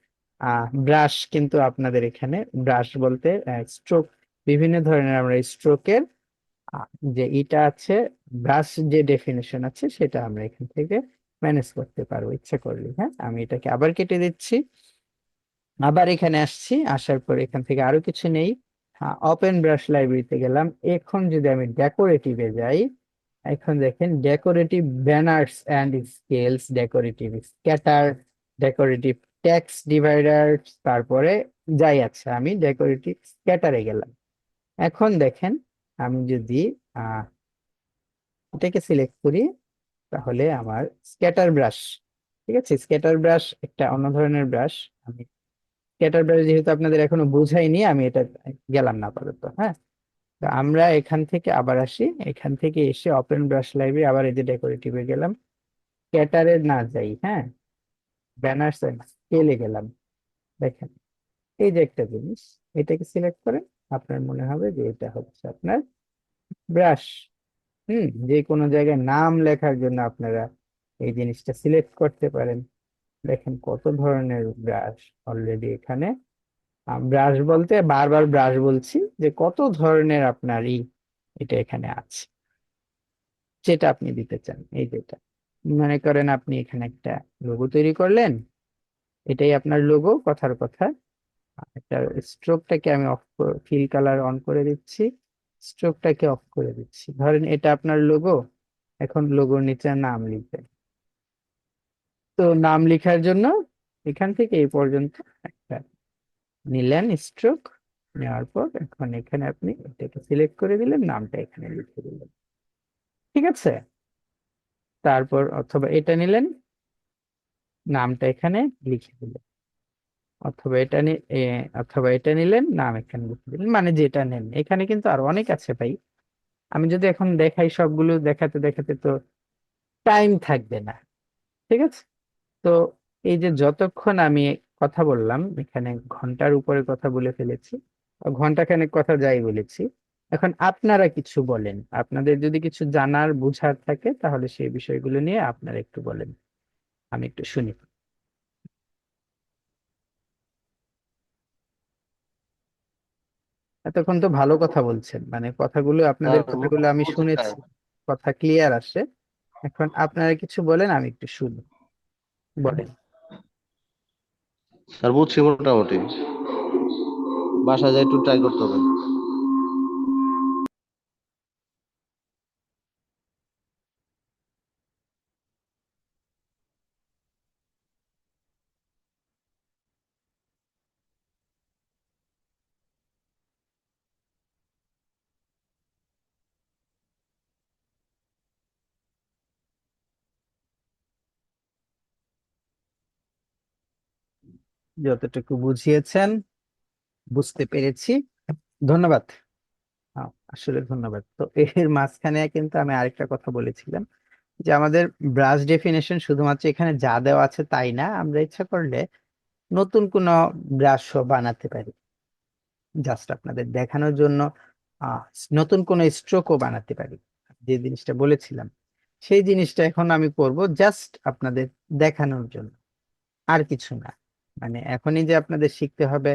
ব্রাশ কিন্তু আপনাদের এখানে, ব্রাশ বলতে স্ট্রোক, বিভিন্ন ধরনের আমরা স্ট্রোকের যে এটা আছে, ব্রাশ যে ডেফিনেশন আছে সেটা আমরা এখান থেকে ম্যানেজ করতে পারবো ইচ্ছা করলে। হ্যাঁ, আমি এটাকে আবার কেটে দিচ্ছি, আবার এখানে আসছি, আসার পর এখান থেকে আরো কিছু নেই। হ্যাঁ, ওপেন ব্রাশ লাইব্রেরিতে গেলাম। এখন যদি আমি ডেকোরেটিভে যাই, এখন দেখেন decorative banners and scales, decorative scatter, decorative text divider, তারপরে যাই আছে, আমি ডেকোরেটিভ স্ক্যাটারে গেলাম। এখন দেখেন আমি যদি আহ এটাকে সিলেক্ট করি তাহলে আমার স্ক্যাটার ব্রাশ, ঠিক আছে, স্ক্যাটার ব্রাশ একটা অন্য ধরনের ব্রাশ। আমি স্ক্যাটার ব্রাশ যেহেতু আপনাদের এখনো বোঝাইনি, আমি এটা গেলাম না আপাতত। হ্যাঁ, তো আমরা এখান থেকে আবার আসি, এখান থেকে এসে ওপেন ব্রাশ লাইব্রেরি, আবার এই যে ডেকোরেটিভে গেলাম, ক্যাটারে না যাই, হ্যাঁ, ব্যানার স্কেলে গেলাম। দেখেন এই যে একটা জিনিস, এটাকে সিলেক্ট করেন, আপনার মনে হবে যে এটা হচ্ছে আপনার ব্রাশ। যে কোনো জায়গায় নাম লেখার জন্য আপনারা এই জিনিসটা সিলেক্ট করতে পারেন। দেখেন কত ধরনের ব্রাশ অলরেডি এখানে। ব্রাশ বলতে বারবার ব্রাশ বলছি, যে কত ধরনের আপনার এটা এখানে আছে, যেটা আপনি দিতে চান। এই যেটা মনে করেন আপনি এখানে একটা লোগো তৈরি করলেন, এটাই আপনার লোগো, কথার কথা। একটা স্ট্রোকটাকে আমি ফিল কালার অন করে দিচ্ছি, স্ট্রোকটাকে অফ করে দিচ্ছি। ধরেন এটা আপনার লোগো, এখন লোগোর নিচে নাম লিখবেন। তো নাম লেখার জন্য এখান থেকে এই পর্যন্ত একটা নিলেন স্ট্রোক, নেওয়ার পর এখন এখানে আপনি এটাকে সিলেক্ট করে দিলেন, নামটা এখানে লিখে দিলেন, ঠিক আছে। তারপর অথবা এটা নিলেন, নামটা এখানে লিখে দিলেন, অথবা অথবা এটা নিলেন, নাম এখানে লিখে দিলেন, মানে যেটা নেন। এখানে কিন্তু আরো অনেক আছে ভাই, আমি যদি এখন দেখাই সবগুলো দেখাতে দেখাতে তো টাইম থাকবে না, ঠিক আছে। তো এই যে যতক্ষণ আমি কথা বললাম, এখানে ঘন্টার উপরে কথা বলে ফেলেছি, ঘন্টাখানেক কথা যাই বলেছি। এখন আপনারা কিছু বলেন, আপনাদের যদি কিছু জানার বুঝার থাকে তাহলে সেই বিষয়গুলো নিয়ে আপনারা একটু বলেন, আমি একটু শুনি। এতক্ষণ তো ভালো কথা বলছেন, মানে কথাগুলো, আপনাদের স্যার কথাগুলো আমি বুঝছি স্যার। শুনেছি, কথা ক্লিয়ার আসে। এখন আপনারা কিছু বলেন, আমি একটু শুনি, বলেন। স্যার বুঝছি মোটামুটি, বাসায় যাই একটু ট্রাই করতে হবে। যতটুকু বুঝিয়েছেন বুঝতে পেরেছি, ধন্যবাদ। আসলে ধন্যবাদ। তো এর মাঝখানে কিন্তু আমি আরেকটা কথা বলেছিলাম, যে আমাদের ব্রাশ ডেফিনেশন শুধুমাত্র এখানে যা দেওয়া আছে তাই না, আমরা ইচ্ছা করলে নতুন কোনো ব্রাশও বানাতে পারি, জাস্ট আপনাদের দেখানোর জন্য। নতুন কোনো স্ট্রোকও বানাতে পারি, যে জিনিসটা বলেছিলাম সেই জিনিসটা এখন আমি করব জাস্ট আপনাদের দেখানোর জন্য, আর কিছু না। মানে এখনই যে আপনাদের শিখতে হবে,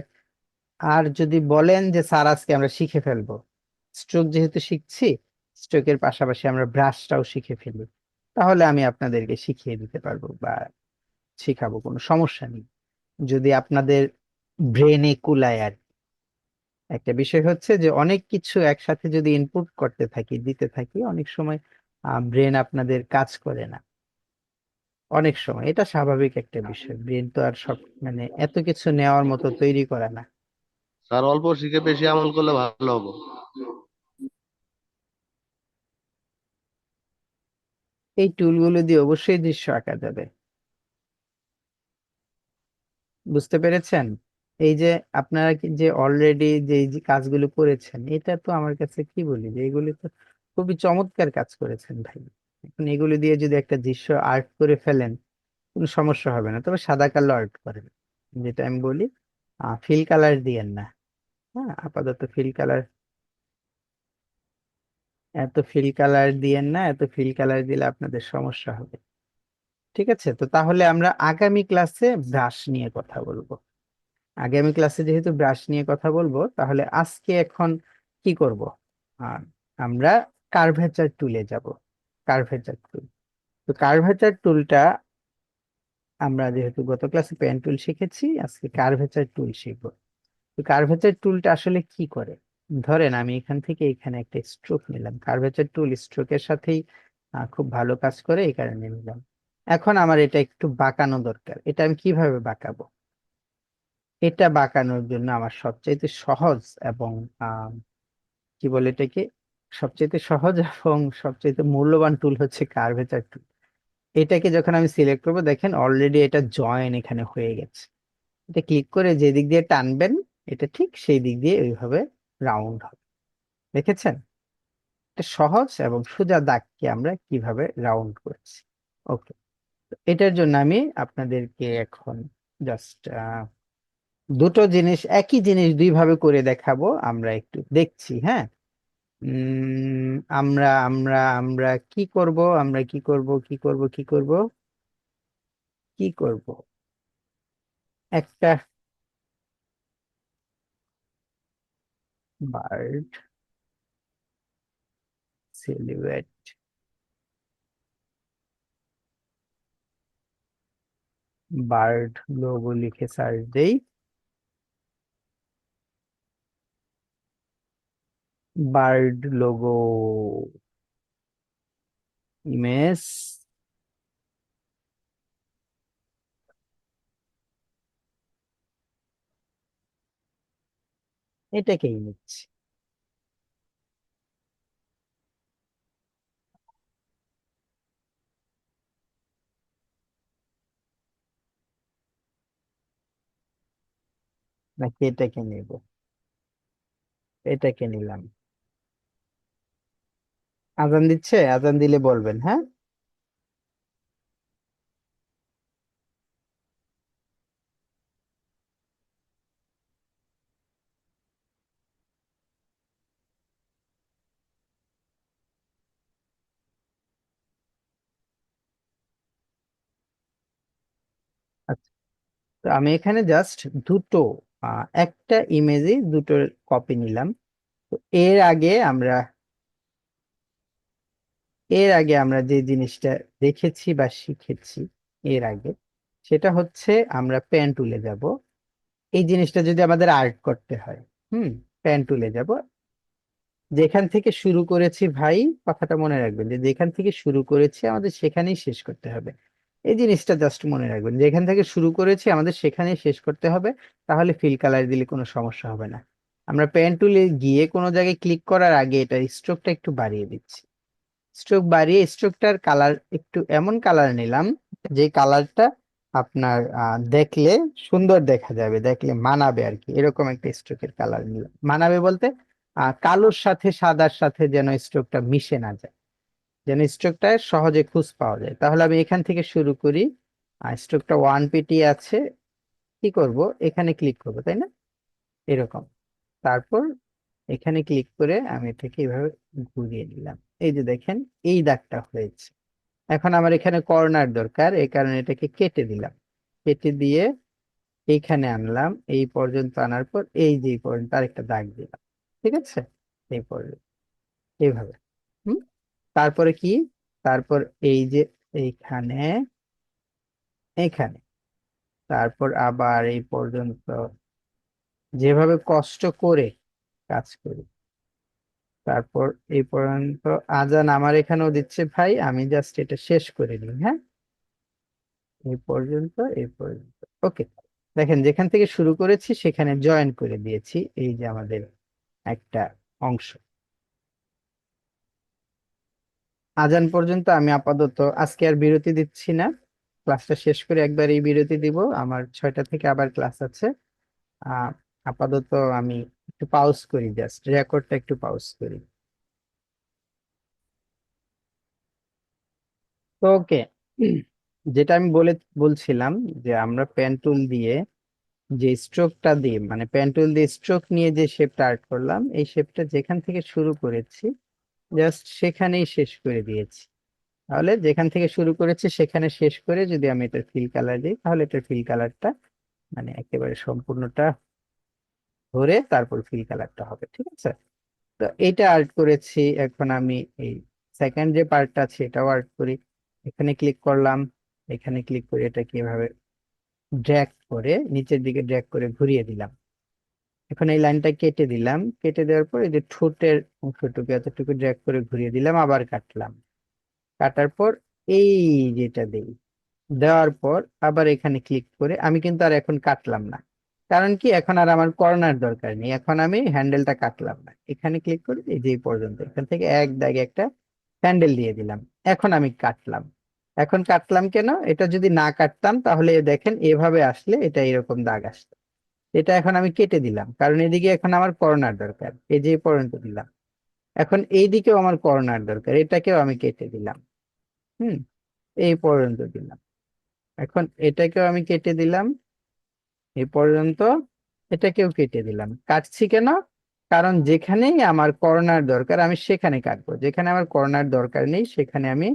আর যদি বলেন যে স্যার আজকে আমরা শিখে ফেলবো, স্ট্রোক যেহেতু শিখছি, স্ট্রোকের পাশাপাশি আমরা ব্রাশটাও শিখে ফেলি, তাহলে আমি আপনাদেরকে শিখিয়ে দিতে পারবো বা শিখাবো, কোনো সমস্যা নেই, যদি আপনাদের ব্রেনে কুলায় আর কি। একটা বিষয় হচ্ছে যে অনেক কিছু একসাথে যদি ইনপুট করতে থাকি, দিতে থাকি, অনেক সময় ব্রেন আপনাদের কাজ করে না, অনেক সময় এটা স্বাভাবিক একটা বিষয়, ব্রেন তো আর সব মানে এত কিছু নেওয়ার মতো তৈরি করা না। স্যার অল্প শিখে বেশি আমল করলে ভালো হবে। এই টুলগুলো দিয়ে অবশ্যই দৃশ্য আঁকা যাবে, বুঝতে পেরেছেন। এই যে আপনারা যে অলরেডি যে এই যে কাজগুলো করেছেন, এটা তো আমার কাছে কি বলি, যে এগুলি তো খুবই চমৎকার কাজ করেছেন ভাই। এখন এগুলো দিয়ে যদি একটা দৃশ্য আর্ট করে ফেলেন, কোনো সমস্যা হবে না, তবে সাদা কালো আর্ট করেন, যেটা আমি বলি, ফিল কালার দিয়েন না। হ্যাঁ, আপাতত ফিল কালার, এত ফিল কালার দিয়েন না, এত ফিল কালার দিলে আপনাদের সমস্যা হবে। ঠিক আছে, তো তাহলে আমরা আগামী ক্লাসে ব্রাশ নিয়ে কথা বলবো। আগামী ক্লাসে যেহেতু ব্রাশ নিয়ে কথা বলবো, তাহলে আজকে এখন কি করব, আহ, আমরা কার্ভেচার টুলে যাব। কার্ভেচার টুল, তো কার্ভেচার টুলটা আমরা যেহেতু গত ক্লাসে পেন টুল শিখেছি, আজকে কার্ভেচার টুল শিখবো। তো কার্ভেচার টুলটা আসলে কি করে, ধরেন আমি এখান থেকে এখানে একটা স্ট্রোক নিলাম, কার্ভেচার টুল স্ট্রোকের সাথেই খুব ভালো কাজ করে, এই কারণে নিলাম। এখন আমার এটা একটু বাঁকানো দরকার, এটা আমি কিভাবে বাঁকাবো? এটা বাঁকানোর জন্য আমার সবচাইতে সহজ এবং আহ কি বলে এটাকে, সবচাইতে সহজ এবং সবচাইতে মূল্যবান টুল হচ্ছে কার্ভেচার টুল। এটাকে যখন আমি সিলেক্ট করবো, দেখেন অলরেডি এটা জয়েন এখানে হয়ে গেছে। এটা ক্লিক করে যে দিক দিয়ে টানবেন, এটা ঠিক সেই দিক দিয়ে ওইভাবে রাউন্ড হবে। দেখেছেন? একটা সহজ এবং সোজা দাগকে আমরা কিভাবে রাউন্ড করছি। ওকে, এটার জন্য আমি আপনাদেরকে এখন জাস্ট দুটো জিনিস, একই জিনিস দুই ভাবে করে দেখাবো, আমরা একটু দেখছি। হ্যাঁ, আমরা আমরা আমরা কি করব, আমরা কি করব, কি করব, কি করব, কি করব, একটা বার্ড সিলুয়েট, বার্ড লোগো লিখে সার্চ দেই, বার্ড লোগো ইমেজ, এটাকেই নিচ্ছি। নাকি এটাকে নেব? এটাকে নিলাম। আজান দিচ্ছে, আজান দিলে বলবেন। হ্যাঁ, আচ্ছা, তো আমি এখানে জাস্ট দুটো একটা ইমেজে দুটো কপি নিলাম। তো এর আগে আমরা যে জিনিসটা দেখেছি বা শিখেছি এর আগে, সেটা হচ্ছে আমরা পেন টুলে যাব। এই জিনিসটা যদি আমাদের আর্ট করতে হয়, পেন টুলে যাব। যেখান থেকে শুরু করেছি ভাই, কথাটা মনে রাখবেন যে যেখান থেকে শুরু করেছি আমাদের সেখানেই শেষ করতে হবে। এই জিনিসটা জাস্ট মনে রাখবেন, যেখান থেকে শুরু করেছি আমাদের সেখানেই শেষ করতে হবে। তাহলে ফিল কালার দিলে কোনো সমস্যা হবে না। আমরা পেন টুলে গিয়ে কোনো জায়গায় ক্লিক করার আগে এটা স্ট্রোকটা একটু বাড়িয়ে দিচ্ছি। স্ট্রোক বাড়িয়ে স্ট্রোকটার কালার একটু এমন কালার নিলাম যে কালারটা আপনার দেখলে সুন্দর দেখা যাবে, দেখলে মানাবে আর কি, এরকম একটা স্ট্রোকের কালার নিলাম। মানাবে বলতে কালোর সাথে সাদার সাথে যেন স্ট্রোকটা মিশে না যায়, যেন স্ট্রোকটা সহজে খুঁজে পাওয়া যায়। তাহলে আমি এখান থেকে শুরু করি। স্ট্রোকটা 1 পিটি আছে, কি করব, এখানে ক্লিক করব, তাই না? এরকম। তারপর এখানে ক্লিক করে আমি এটাকে এইভাবে ঘুরিয়ে নিলাম। এই যে দেখেন, এই দাগটা হয়েছে। এখন আমার এখানে কর্নার দরকার, এই কারণে এটাকে কেটে দিলাম। কেটে দিয়ে এইখানে আনলাম, এই পর্যন্ত আনার পর এই যে এই পর্যন্ত আরেকটা দাগ দিলাম। ঠিক আছে, এই পর্যন্ত এইভাবে। হুম তারপরে কি, তারপর এই যে এইখানে, এইখানে, তারপর আবার এই পর্যন্ত, যেভাবে কষ্ট করে কাজ করি। তারপর এই পর্যন্ত আজান আমার এখানেও দিচ্ছে ভাই, আমি জাস্ট এটা শেষ করে নিই। হ্যাঁ, এই পর্যন্ত, এই পর্যন্ত। ওকে, দেখেন যেখান থেকে শুরু করেছি সেখানে জয়েন করে দিয়েছি, এই যে আমাদের একটা অংশ। আজান পর্যন্ত আমি আপাতত আজকে আর বিরতি দিচ্ছি না, ক্লাসটা শেষ করে একবার এই বিরতি দিব, আমার 6টা থেকে আবার ক্লাস আছে। আহ আপাতত আমি একটু পাউজ করি, জাস্ট রেকর্ডটা একটু পাউজ করি। তো ওকে, যেটা আমি বলছিলাম যে আমরা পেন টুল দিয়ে যে স্ট্রোকটা দিয়ে, মানে পেন টুল দিয়ে স্ট্রোক নিয়ে যে শেপটা আর্ট করলাম, এই শেপটা যেখান থেকে শুরু করেছি জাস্ট সেখানেই শেষ করে দিয়েছি। তাহলে যেখান থেকে শুরু করেছি সেখানে শেষ করে যদি আমি এটার ফিল কালার দিই, তাহলে এটার ফিল কালারটা মানে একেবারে সম্পূর্ণটা ধরে তারপর ফিল কালারটা হবে। ঠিক আছে, তো এইটা আর্ট করেছি। এখন আমি এই সেকেন্ড যে পার্টটা আছে এটাও আর্ট করি। এখানে ক্লিক করলাম, এখানে ক্লিক করে এটাকে এভাবে ড্র্যাগ করে নিচের দিকে ড্র্যাগ করে ঘুরিয়ে দিলাম। এখন এই লাইনটা কেটে দিলাম, কেটে দেওয়ার পর এই যে ঠোঁটের অংশটুকু এতটুকু ড্র্যাগ করে ঘুরিয়ে দিলাম, আবার কাটলাম। কাটার পর এই যেটা দেই, দেওয়ার পর আবার এখানে ক্লিক করে আমি কিন্তু আর এখন কাটলাম না, কারণ কি এখন আর আমার কর্নার দরকার নেই, এখন আমি হ্যান্ডেলটা কাটলাম না। এখানে ক্লিক করে এই যে এই পর্যন্ত, এখান থেকে এক দাগে একটা হ্যান্ডেল দিয়ে দিলাম। এখন আমি কাটলাম। এখন কাটলাম কেন, এটা যদি না কাটতাম তাহলে দেখেন এভাবে আসলে এটা এরকম দাগ আসতো। এটা এখন আমি কেটে দিলাম কারণ এদিকে এখন আমার কর্নার দরকার, এই যে এই পর্যন্ত দিলাম। এখন এই দিকেও আমার কর্নার দরকার, এটাকেও আমি কেটে দিলাম। এই পর্যন্ত দিলাম। এখন এটাকেও আমি কেটে দিলাম এই পর্যন্ত, এটাকেও কেটে দিলাম। কাটছি কেন? কারণ যেখানেই আমার কর্নার দরকার আমি সেখানে কাটবো, যেখানে আমার কর্নার দরকার নেই সেখানে আমি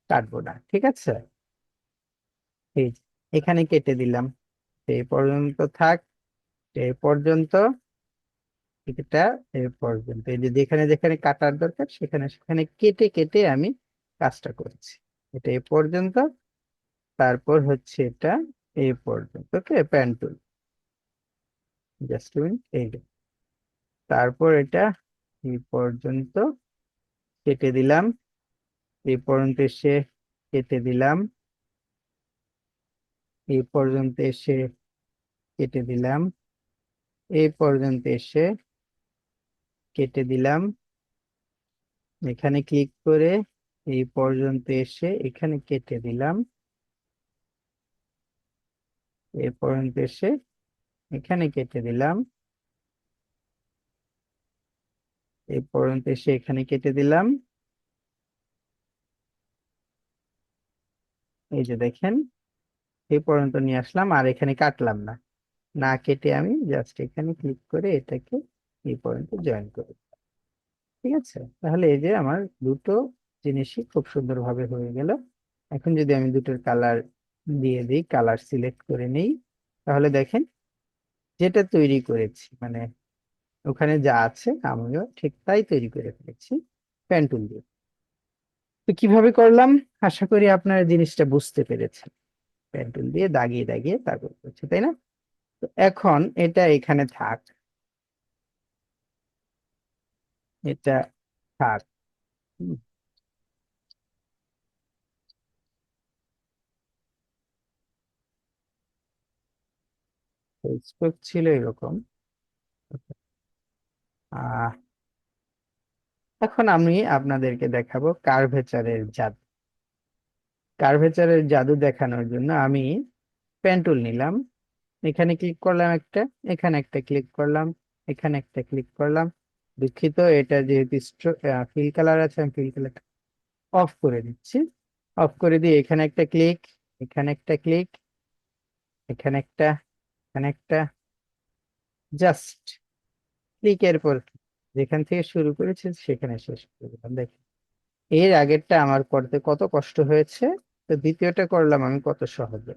কাটবো না, ঠিক আছে? এই যে, এখানে কেটে দিলাম, এই পর্যন্ত থাক, এই পর্যন্ত, এটা এই পর্যন্ত। এই যে যেখানে যেখানে কাটার দরকার সেখানে সেখানে কেটে কেটে আমি কাজটা করছি। এটা এই পর্যন্ত, তারপর হচ্ছে এটা এই পর্যন্ত। ওকে, প্যান টুল, জাস্ট মিনিট, এই যে। তারপর এটা এই পর্যন্ত কেটে দিলাম, এই পর্যন্ত এসে কেটে দিলাম, এই পর্যন্ত এসে কেটে দিলাম, এই পর্যন্ত এসে কেটে দিলাম, এখানে ক্লিক করে এই পর্যন্ত এসে এখানে কেটে দিলাম, এই পর্যন্ত এসে এখানে কেটে দিলাম, এই পর্যন্ত এসে এখানে কেটে দিলাম। এই যে দেখেন, এই পর্যন্ত নিয়ে আসলাম, আর এখানে কাটলাম না, না কেটে আমি জাস্ট এখানে ক্লিক করে এটাকে এই পর্যন্ত জয়েন করে দিলাম। ঠিক আছে, তাহলে এই যে আমার দুটো জিনিসই খুব সুন্দরভাবে হয়ে গেল। এখন যদি আমি দুটোর কালার দিয়ে দিই, কালার সিলেক্ট করে নিই, তাহলে দেখেন যেটা তৈরি করেছি, মানে ওখানে যা আছে আমিও ঠিক তাই তৈরি করে ফেলেছি পেন টুল দিয়ে। তো কিভাবে করলাম, আশা করি আপনারা জিনিসটা বুঝতে পেরেছেন। পেন টুল দিয়ে দাগিয়ে দাগিয়ে তারপর করছি, তাই না? তো এখন এটা এখানে থাক, এটা থাক। স্ট্রোক ছিল এরকম। আহ এখন আমি আপনাদেরকে দেখাবো কার্ভেচারের জাদু। কার্ভেচারের জাদু দেখানোর জন্য আমি পেন টুল নিলাম, এখানে ক্লিক করলাম একটা, এখানে একটা ক্লিক করলাম, এখানে একটা ক্লিক করলাম। দুঃখিত, এটা যেহেতু ফিল কালার আছে আমি ফিল কালার অফ করে দিচ্ছি। অফ করে দিয়ে এখানে একটা ক্লিক, এখানে একটা ক্লিক, এখানে একটা, এখানে একটা, জাস্ট ক্লিকের পর click। যেখান থেকে শুরু করেছি সেখানে শেষ করে দিলাম। দেখেন এর আগেরটা আমার করতে কত কষ্ট হয়েছে, তো দ্বিতীয়টা করলাম আমি কত সহজে।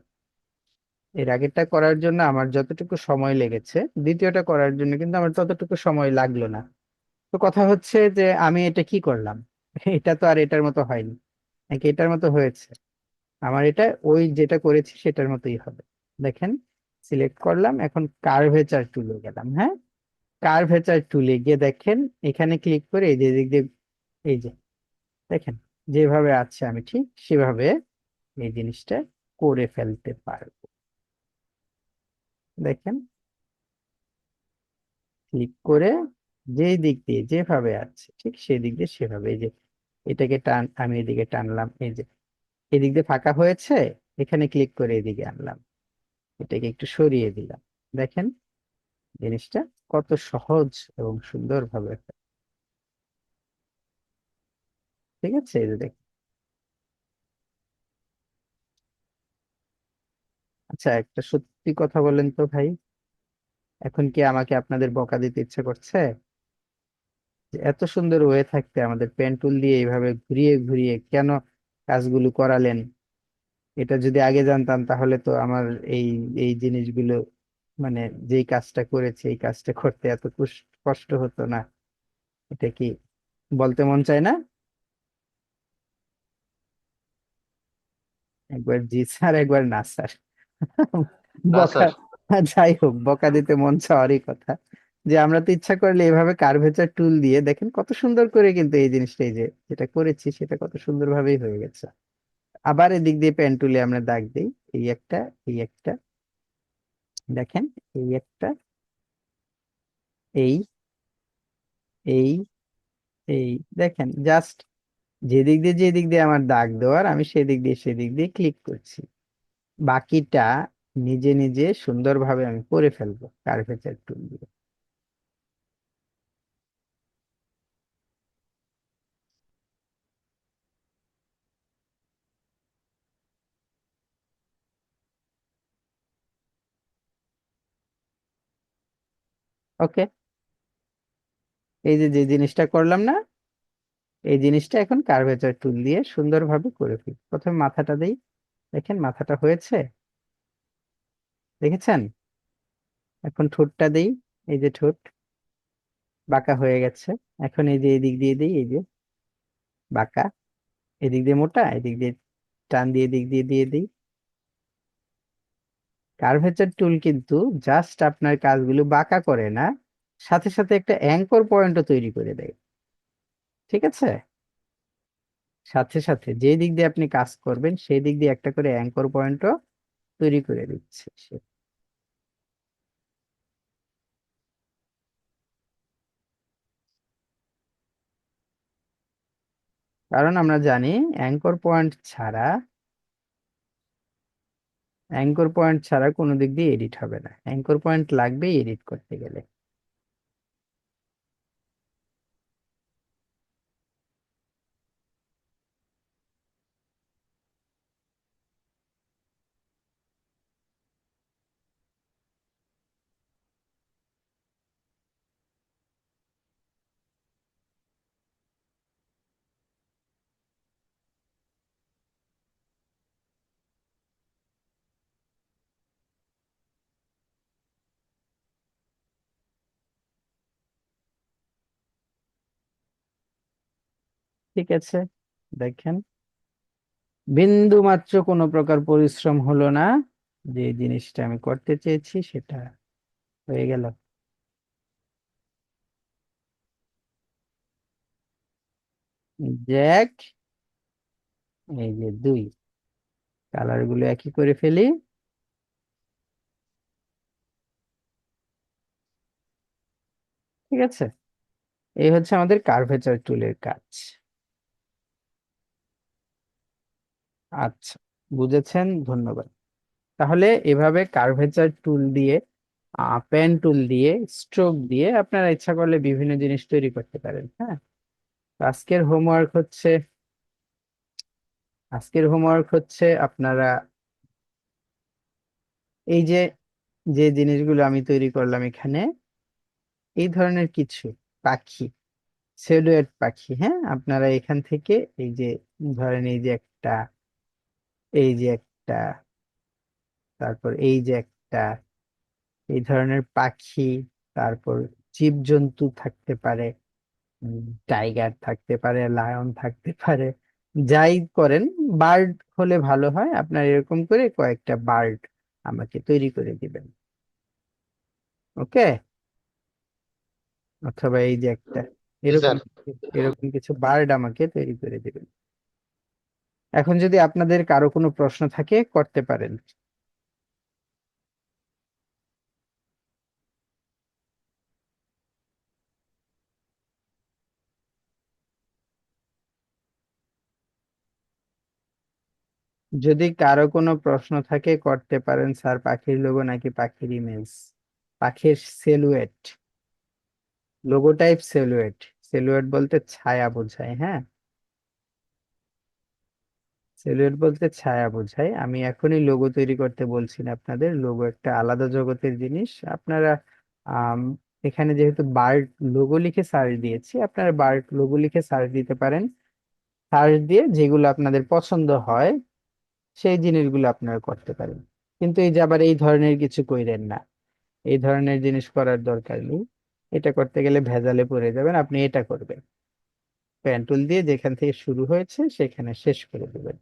এর আগেরটা করার জন্য আমার যতটুকু সময় লেগেছে দ্বিতীয়টা করার জন্য কিন্তু আমার ততটুকু সময় লাগলো না। তো কথা হচ্ছে যে আমি এটা কি করলাম, এটা তো আর এটার মতো হয়নি, নাকি এটার মতো হয়েছে? আমার এটা ওই যেটা করেছি সেটার মতোই হবে। দেখেন, সিলেক্ট করলাম, এখন কার্ভেচার টুলে গেলাম। হ্যাঁ, কার্ভেচার টুলে গিয়ে দেখেন এখানে ক্লিক করে এই যে দিক দিয়ে, এই যে দেখেন যেভাবে আছে আমি ঠিক সেভাবে এই জিনিসটা করে ফেলতে পারবো। দেখেন, ক্লিক করে যেই দিক দিয়ে যেভাবে আছে ঠিক সেই দিক দিয়ে সেভাবে, এই যে এটাকে টান, আমি এদিকে টানলাম, এই যে এদিক দিয়ে ফাঁকা হয়েছে, এখানে ক্লিক করে এদিকে আনলাম, এটাকে একটু সরিয়ে দিলাম। দেখেন জিনিসটা কত সহজ এবং সুন্দর ভাবে। ঠিক আছে, এই যে দেখেন। আচ্ছা, একটা সত্যি কথা বলেন তো ভাই, এখন কি আমাকে আপনাদের বকা দিতে ইচ্ছে করছে? যে এত সুন্দর ওয়ে থাকতে আমাদের পেন টুল দিয়ে এইভাবে ঘুরিয়ে ঘুরিয়ে কেন কাজগুলো করালেন? এটা যদি আগে জানতাম তাহলে তো আমার এই এই জিনিসগুলো, মানে যেই কাজটা করেছি এই কাজটা করতে এত কষ্ট হতো না। এটা কি বলতে মন চায় না? একবার জি স্যার, একবার না স্যার। না বকা, স্যার। যাই হোক, বকা দিতে মন চাওয়ারই কথা। যে আমরা তো ইচ্ছা করলে এভাবে কার্ভেচার টুল দিয়ে দেখেন কত সুন্দর করে কিন্তু এই জিনিসটা, এই যে যেটা করেছি সেটা কত সুন্দর ভাবেই হয়ে গেছে। আবার এদিক দিয়ে পেন টুলে আমরা দাগ দিই, এই একটা, এই একটা, দেখেন এই একটা, এই, এই, এই, দেখেন জাস্ট যেদিক দিয়ে যেদিক দিয়ে আমার দাগ দেওয়ার আমি সেদিক দিয়ে সেদিক দিয়ে ক্লিক করছি, বাকিটা নিজে নিজে সুন্দরভাবে আমি করে ফেলবো কার্ভেচার টুল দিয়ে। ওকে, এই যে যে জিনিসটা করলাম না, এই জিনিসটা এখন কার্ভেচার টুল দিয়ে সুন্দরভাবে করে ফেলি। প্রথমে মাথাটা দেই, দেখেন মাথাটা হয়েছে, দেখেছেন? এখন ঠোঁটটা দেই, এই যে ঠোঁট বাঁকা হয়ে গেছে। এখন এই যে এদিক দিয়ে দিই, এই যে বাঁকা, এদিক দিয়ে মোটা, এদিক দিয়ে টান দিয়ে দিক দিয়ে দিয়ে দিই। কার্ভেচার টুল কিন্তু জাস্ট আপনার কাজগুলো বাঁকা করে না, সাথে সাথে একটা অ্যাঙ্কর পয়েন্টও তৈরি করে দেয়। ঠিক আছে, সাথে সাথে যে দিক দিয়ে আপনি কাজ করবেন সেই দিক দিয়ে একটা করে অ্যাঙ্কর পয়েন্টও তৈরি করে দিচ্ছে সে। কারণ আমরা জানি অ্যাঙ্কর পয়েন্ট ছাড়া, অ্যাঙ্কর পয়েন্ট ছাড়া কোনো দিক দিয়ে এডিট হবে না, অ্যাঙ্কর পয়েন্ট লাগবেই এডিট করতে গেলে। ঠিক আছে, দেখেন বিন্দু মাত্র কোনো প্রকার পরিশ্রম হলো না, যে জিনিসটা আমি করতে চেয়েছি সেটা হয়ে গেল। জ্যাক, এই যে দুই, কালার গুলো একই করে ফেলি। ঠিক আছে, এই হচ্ছে আমাদের কার্ভেচার টুলের কাজ। আচ্ছা, বুঝেছেন, ধন্যবাদ। তাহলে এভাবে কার্ভেচার টুল দিয়ে, পেন টুল দিয়ে, স্ট্রোক দিয়ে আপনারা ইচ্ছা করলে বিভিন্ন জিনিস তৈরি করতে পারেন। হ্যাঁ, তো আজকের হোমওয়ার্ক হচ্ছে আপনারা এই যে যে জিনিসগুলো আমি তৈরি করলাম এখানে, এই ধরনের কিছু পাখি, সিলুয়েট পাখি, হ্যাঁ, আপনারা এখান থেকে এই যে ধরেন এই যে একটা, এই যে একটা, তারপর এই যে একটা, এই ধরনের পাখি, তারপর জীবজন্তু থাকতে পারে, টাইগার থাকতে পারে, লায়ন থাকতে পারে, যাই করেন, বার্ড হলে ভালো হয়। আপনার এরকম করে কয়েকটা বার্ড আমাকে তৈরি করে দিবেন। ওকে, অথবা এই যে একটা, জি স্যার। এরকম কিছু বার্ড আমাকে তৈরি করে দিবেন। এখন যদি আপনাদের কারো কোনো প্রশ্ন থাকে করতে পারেন। যদি কারো কোনো প্রশ্ন থাকে করতে পারেন স্যার, পাখির লোগো নাকি পাখির ইমেজ? পাখির সেলুয়েট, লোগো টাইপ সেলুয়েট, সেলুয়েট বলতে ছায়া বোঝায়। হ্যাঁ, সিলুয়েট বলতে ছায়া বোঝায়। আমি এখনই লোগো তৈরি করতে বলছি না আপনাদের, লোগো একটা আলাদা জগতের জিনিস। আপনারা আম, এখানে যেহেতু বার্ড লোগো লিখে সার্চ দিয়েছি, আপনারা বার্ড লোগো লিখে সার্চ দিতে পারেন। সার্চ দিয়ে যেগুলো আপনাদের পছন্দ হয় সেই জিনিসগুলো আপনারা করতে পারেন। কিন্তু এই যে আবার এই ধরনের কিছু কইরেন না, এই ধরনের জিনিস করার দরকার নেই। এটা করতে গেলে ভেজালে পড়ে যাবেন। আপনি এটা করবেন, পেন টুল দিয়ে যেখান থেকে শুরু হয়েছে সেখানে শেষ করে দেবেন।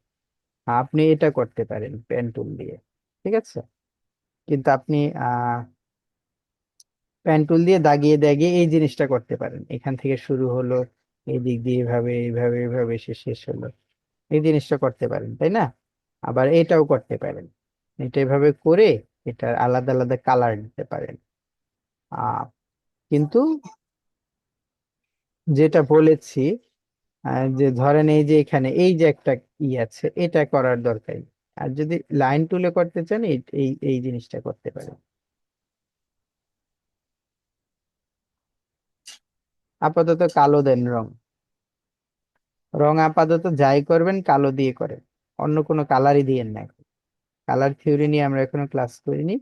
আপনি এটা করতে পারেন পেন টুল দিয়ে, ঠিক আছে? কিন্তু আপনি পেন টুল দিয়ে দাগিয়ে দাগিয়ে এই জিনিসটা করতে পারেন, এখান থেকে শুরু হলো, এই দিক দিয়ে এইভাবে এইভাবে এইভাবে এসে শেষ হলো, এই জিনিসটা করতে পারেন, তাই না? আবার এটাও করতে পারেন, এটা এভাবে করে এটা আলাদা আলাদা কালার দিতে পারেন। আহ কিন্তু যেটা বলেছি, যে ধরেন এই যে এখানে এই যে একটা ই আছে, এটা করার দরকার নেই। আর যদি লাইন টুলে করতে চান এই এই এই জিনিসটা করতে পারেন। আপাতত কালো দেন রং, রং আপাতত যাই করবেন কালো দিয়ে করেন, অন্য কোনো কালারই দিয়েন না। কালার থিওরি নিয়ে আমরা এখনো ক্লাস করিনি,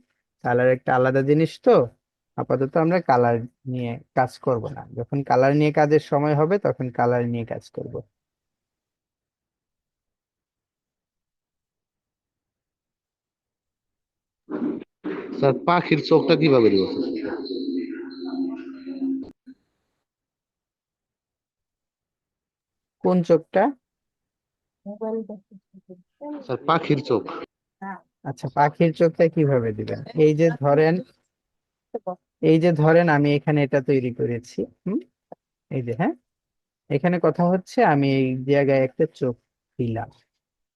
কালার একটা আলাদা জিনিস তো, আপাতত আমরা কালার নিয়ে কাজ করব না, যখন কালার নিয়ে কাজের সময় হবে তখন কালার নিয়ে কাজ করব। স্যার পাখির চোখটা কিভাবে দিব? কোন চোখটা? স্যার পাখির চোখ। আচ্ছা, পাখির চোখটা কিভাবে দিবেন? এই যে ধরেন আমি এখানে এটা তৈরি করেছি। হুম, এই যে, হ্যাঁ, এখানে কথা হচ্ছে আমি এই জায়গায় একটা চোখ দিলাম।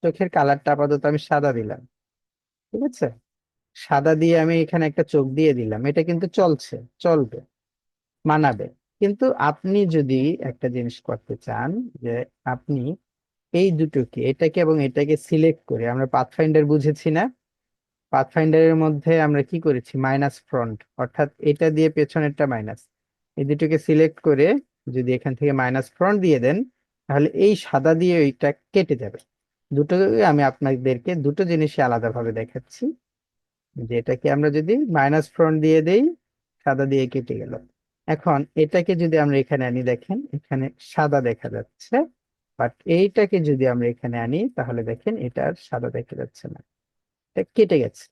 চোখের কালারটা আপাতত আমি সাদা দিলাম, ঠিক আছে? সাদা দিয়ে আমি এখানে একটা চোখ দিয়ে দিলাম, এটা কিন্তু চলবে, মানাবে। কিন্তু আপনি যদি একটা জিনিস করতে চান, যে আপনি এই দুটোকে, এটাকে এবং এটাকে সিলেক্ট করে, আমরা পাথফাইন্ডার বুঝেছি না? পাথফাইন্ডারের মধ্যে আমরা কি করেছি, মাইনাস ফ্রন্ট, অর্থাৎ এটা দিয়ে পেছনেরটা মাইনাস, এই দুটোকে সিলেক্ট করে যদি এখান থেকে মাইনাস ফ্রন্ট দিয়ে দেন, তাহলে এই সাদা দিয়ে ওইটা কেটে যাবে। দুটো, আমি আপনাদেরকে দুটো জিনিসই আলাদাভাবে দেখাচ্ছি, যে এটাকে আমরা যদি মাইনাস ফ্রন্ট দিয়ে দেই, সাদা দিয়ে কেটে গেল। এখন এটাকে যদি আমরা এখানে আনি, দেখেন এখানে সাদা দেখা যাচ্ছে, বাট এইটাকে যদি আমরা এখানে আনি, তাহলে দেখেন এটা আর সাদা দেখা যাচ্ছে না, এটা কেটে গেছে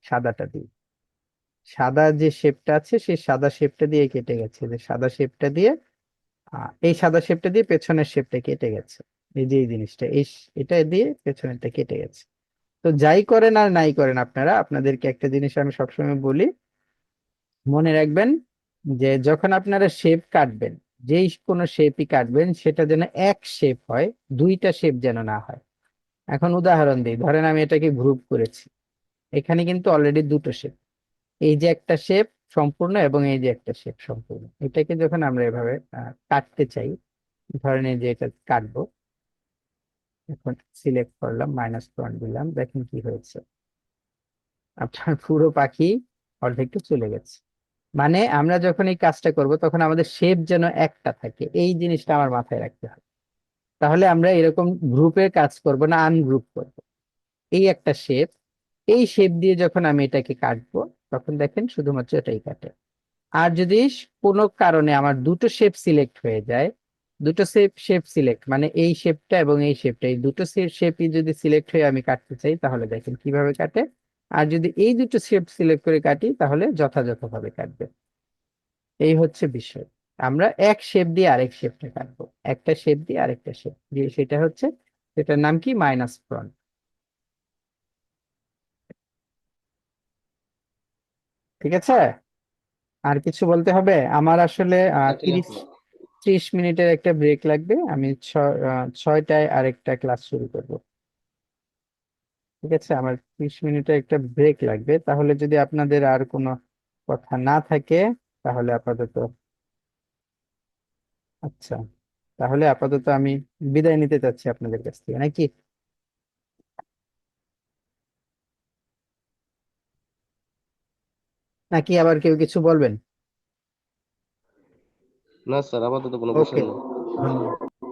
সাদাটা দিয়ে। সাদা যে শেপটা আছে সেই সাদা শেপটা দিয়ে কেটে গেছে, যে সাদা শেপটা দিয়ে এই সাদা শেপটা দিয়ে পেছনের শেপটা কেটে গেছে। এই যে এই জিনিসটা, এটা দিয়ে পেছনেরটা কেটে গেছে। তো যাই করেন আর নাই করেন আপনারা, আপনাদেরকে একটা জিনিস আমি সবসময় বলি, মনে রাখবেন, যে যখন আপনারা শেপ কাটবেন, যেই কোনো শেপই কাটবেন, সেটা যেন এক শেপ হয়, দুইটা শেপ যেন না হয়। এখন উদাহরণ দিই, ধরেন আমি এটাকে গ্রুপ করেছি, এখানে কিন্তু অলরেডি দুটো শেপ, এই যে একটা শেপ সম্পূর্ণ এবং এই যে একটা শেপ সম্পূর্ণ, এটাকে যখন আমরা এভাবে কাটতে চাই, ধরেন এই যে এটা কাটবো, এখন সিলেক্ট করলাম, মাইনাস ওয়ান দিলাম, দেখেন কি হয়েছে, আপনার পুরো পাখি অর্ধেকটা চলে গেছে। মানে আমরা যখন এই কাজটা করব, তখন আমাদের শেপ যেন একটা থাকে, এই জিনিসটা আমার মাথায় রাখতে হবে। তাহলে আমরা এরকম গ্রুপে কাজ করব না, আনগ্রুপ করব। এই একটা শেপ, এই শেপ দিয়ে যখন আমি এটাকে কাটবো, তখন দেখেন শুধুমাত্র এটাই কাটে। আর যদি কোনো কারণে আমার দুটো শেপ সিলেক্ট হয়ে যায়, দুটো শেপ সিলেক্ট মানে এই শেপটা এবং এই শেপটা, এই দুটো শেপই যদি সিলেক্ট হয়ে আমি কাটতে চাই, তাহলে দেখেন কিভাবে কাটে। আর যদি এই দুটো শেপ সিলেক্ট করে কাটি, তাহলে যথাযথভাবে কাটবে। এই হচ্ছে বিষয়। আমরা এক শেপ দিয়ে আরেক শেপটা কাটবো, একটা শেপ দিয়ে আরেকটা শেপ দিয়ে, সেটা হচ্ছে, সেটার নাম কি, মাইনাস ফ্রন্ট। ঠিক আছে? আর কিছু বলতে হবে? আমার আসলে আচ্ছা ঠিক 30 আছে। 30 মিনিটের একটা ব্রেক লাগবে, আমি 6টায় আরেকটা ক্লাস শুরু করব। ঠিক আছে, আমার 30 মিনিটের একটা ব্রেক লাগবে, তাহলে যদি আপনাদের আর কোনো কথা না থাকে, তাহলে আপাতত, আচ্ছা, তাহলে আপাতত আমি বিদায় নিতে চাচ্ছি আপনাদের কাছ থেকে, নাকি? নাকি আবার কেউ কিছু বলবেন? না স্যার, আপাতত কোনো ওকে, কোশ্চেন নেই। ধন্যবাদ।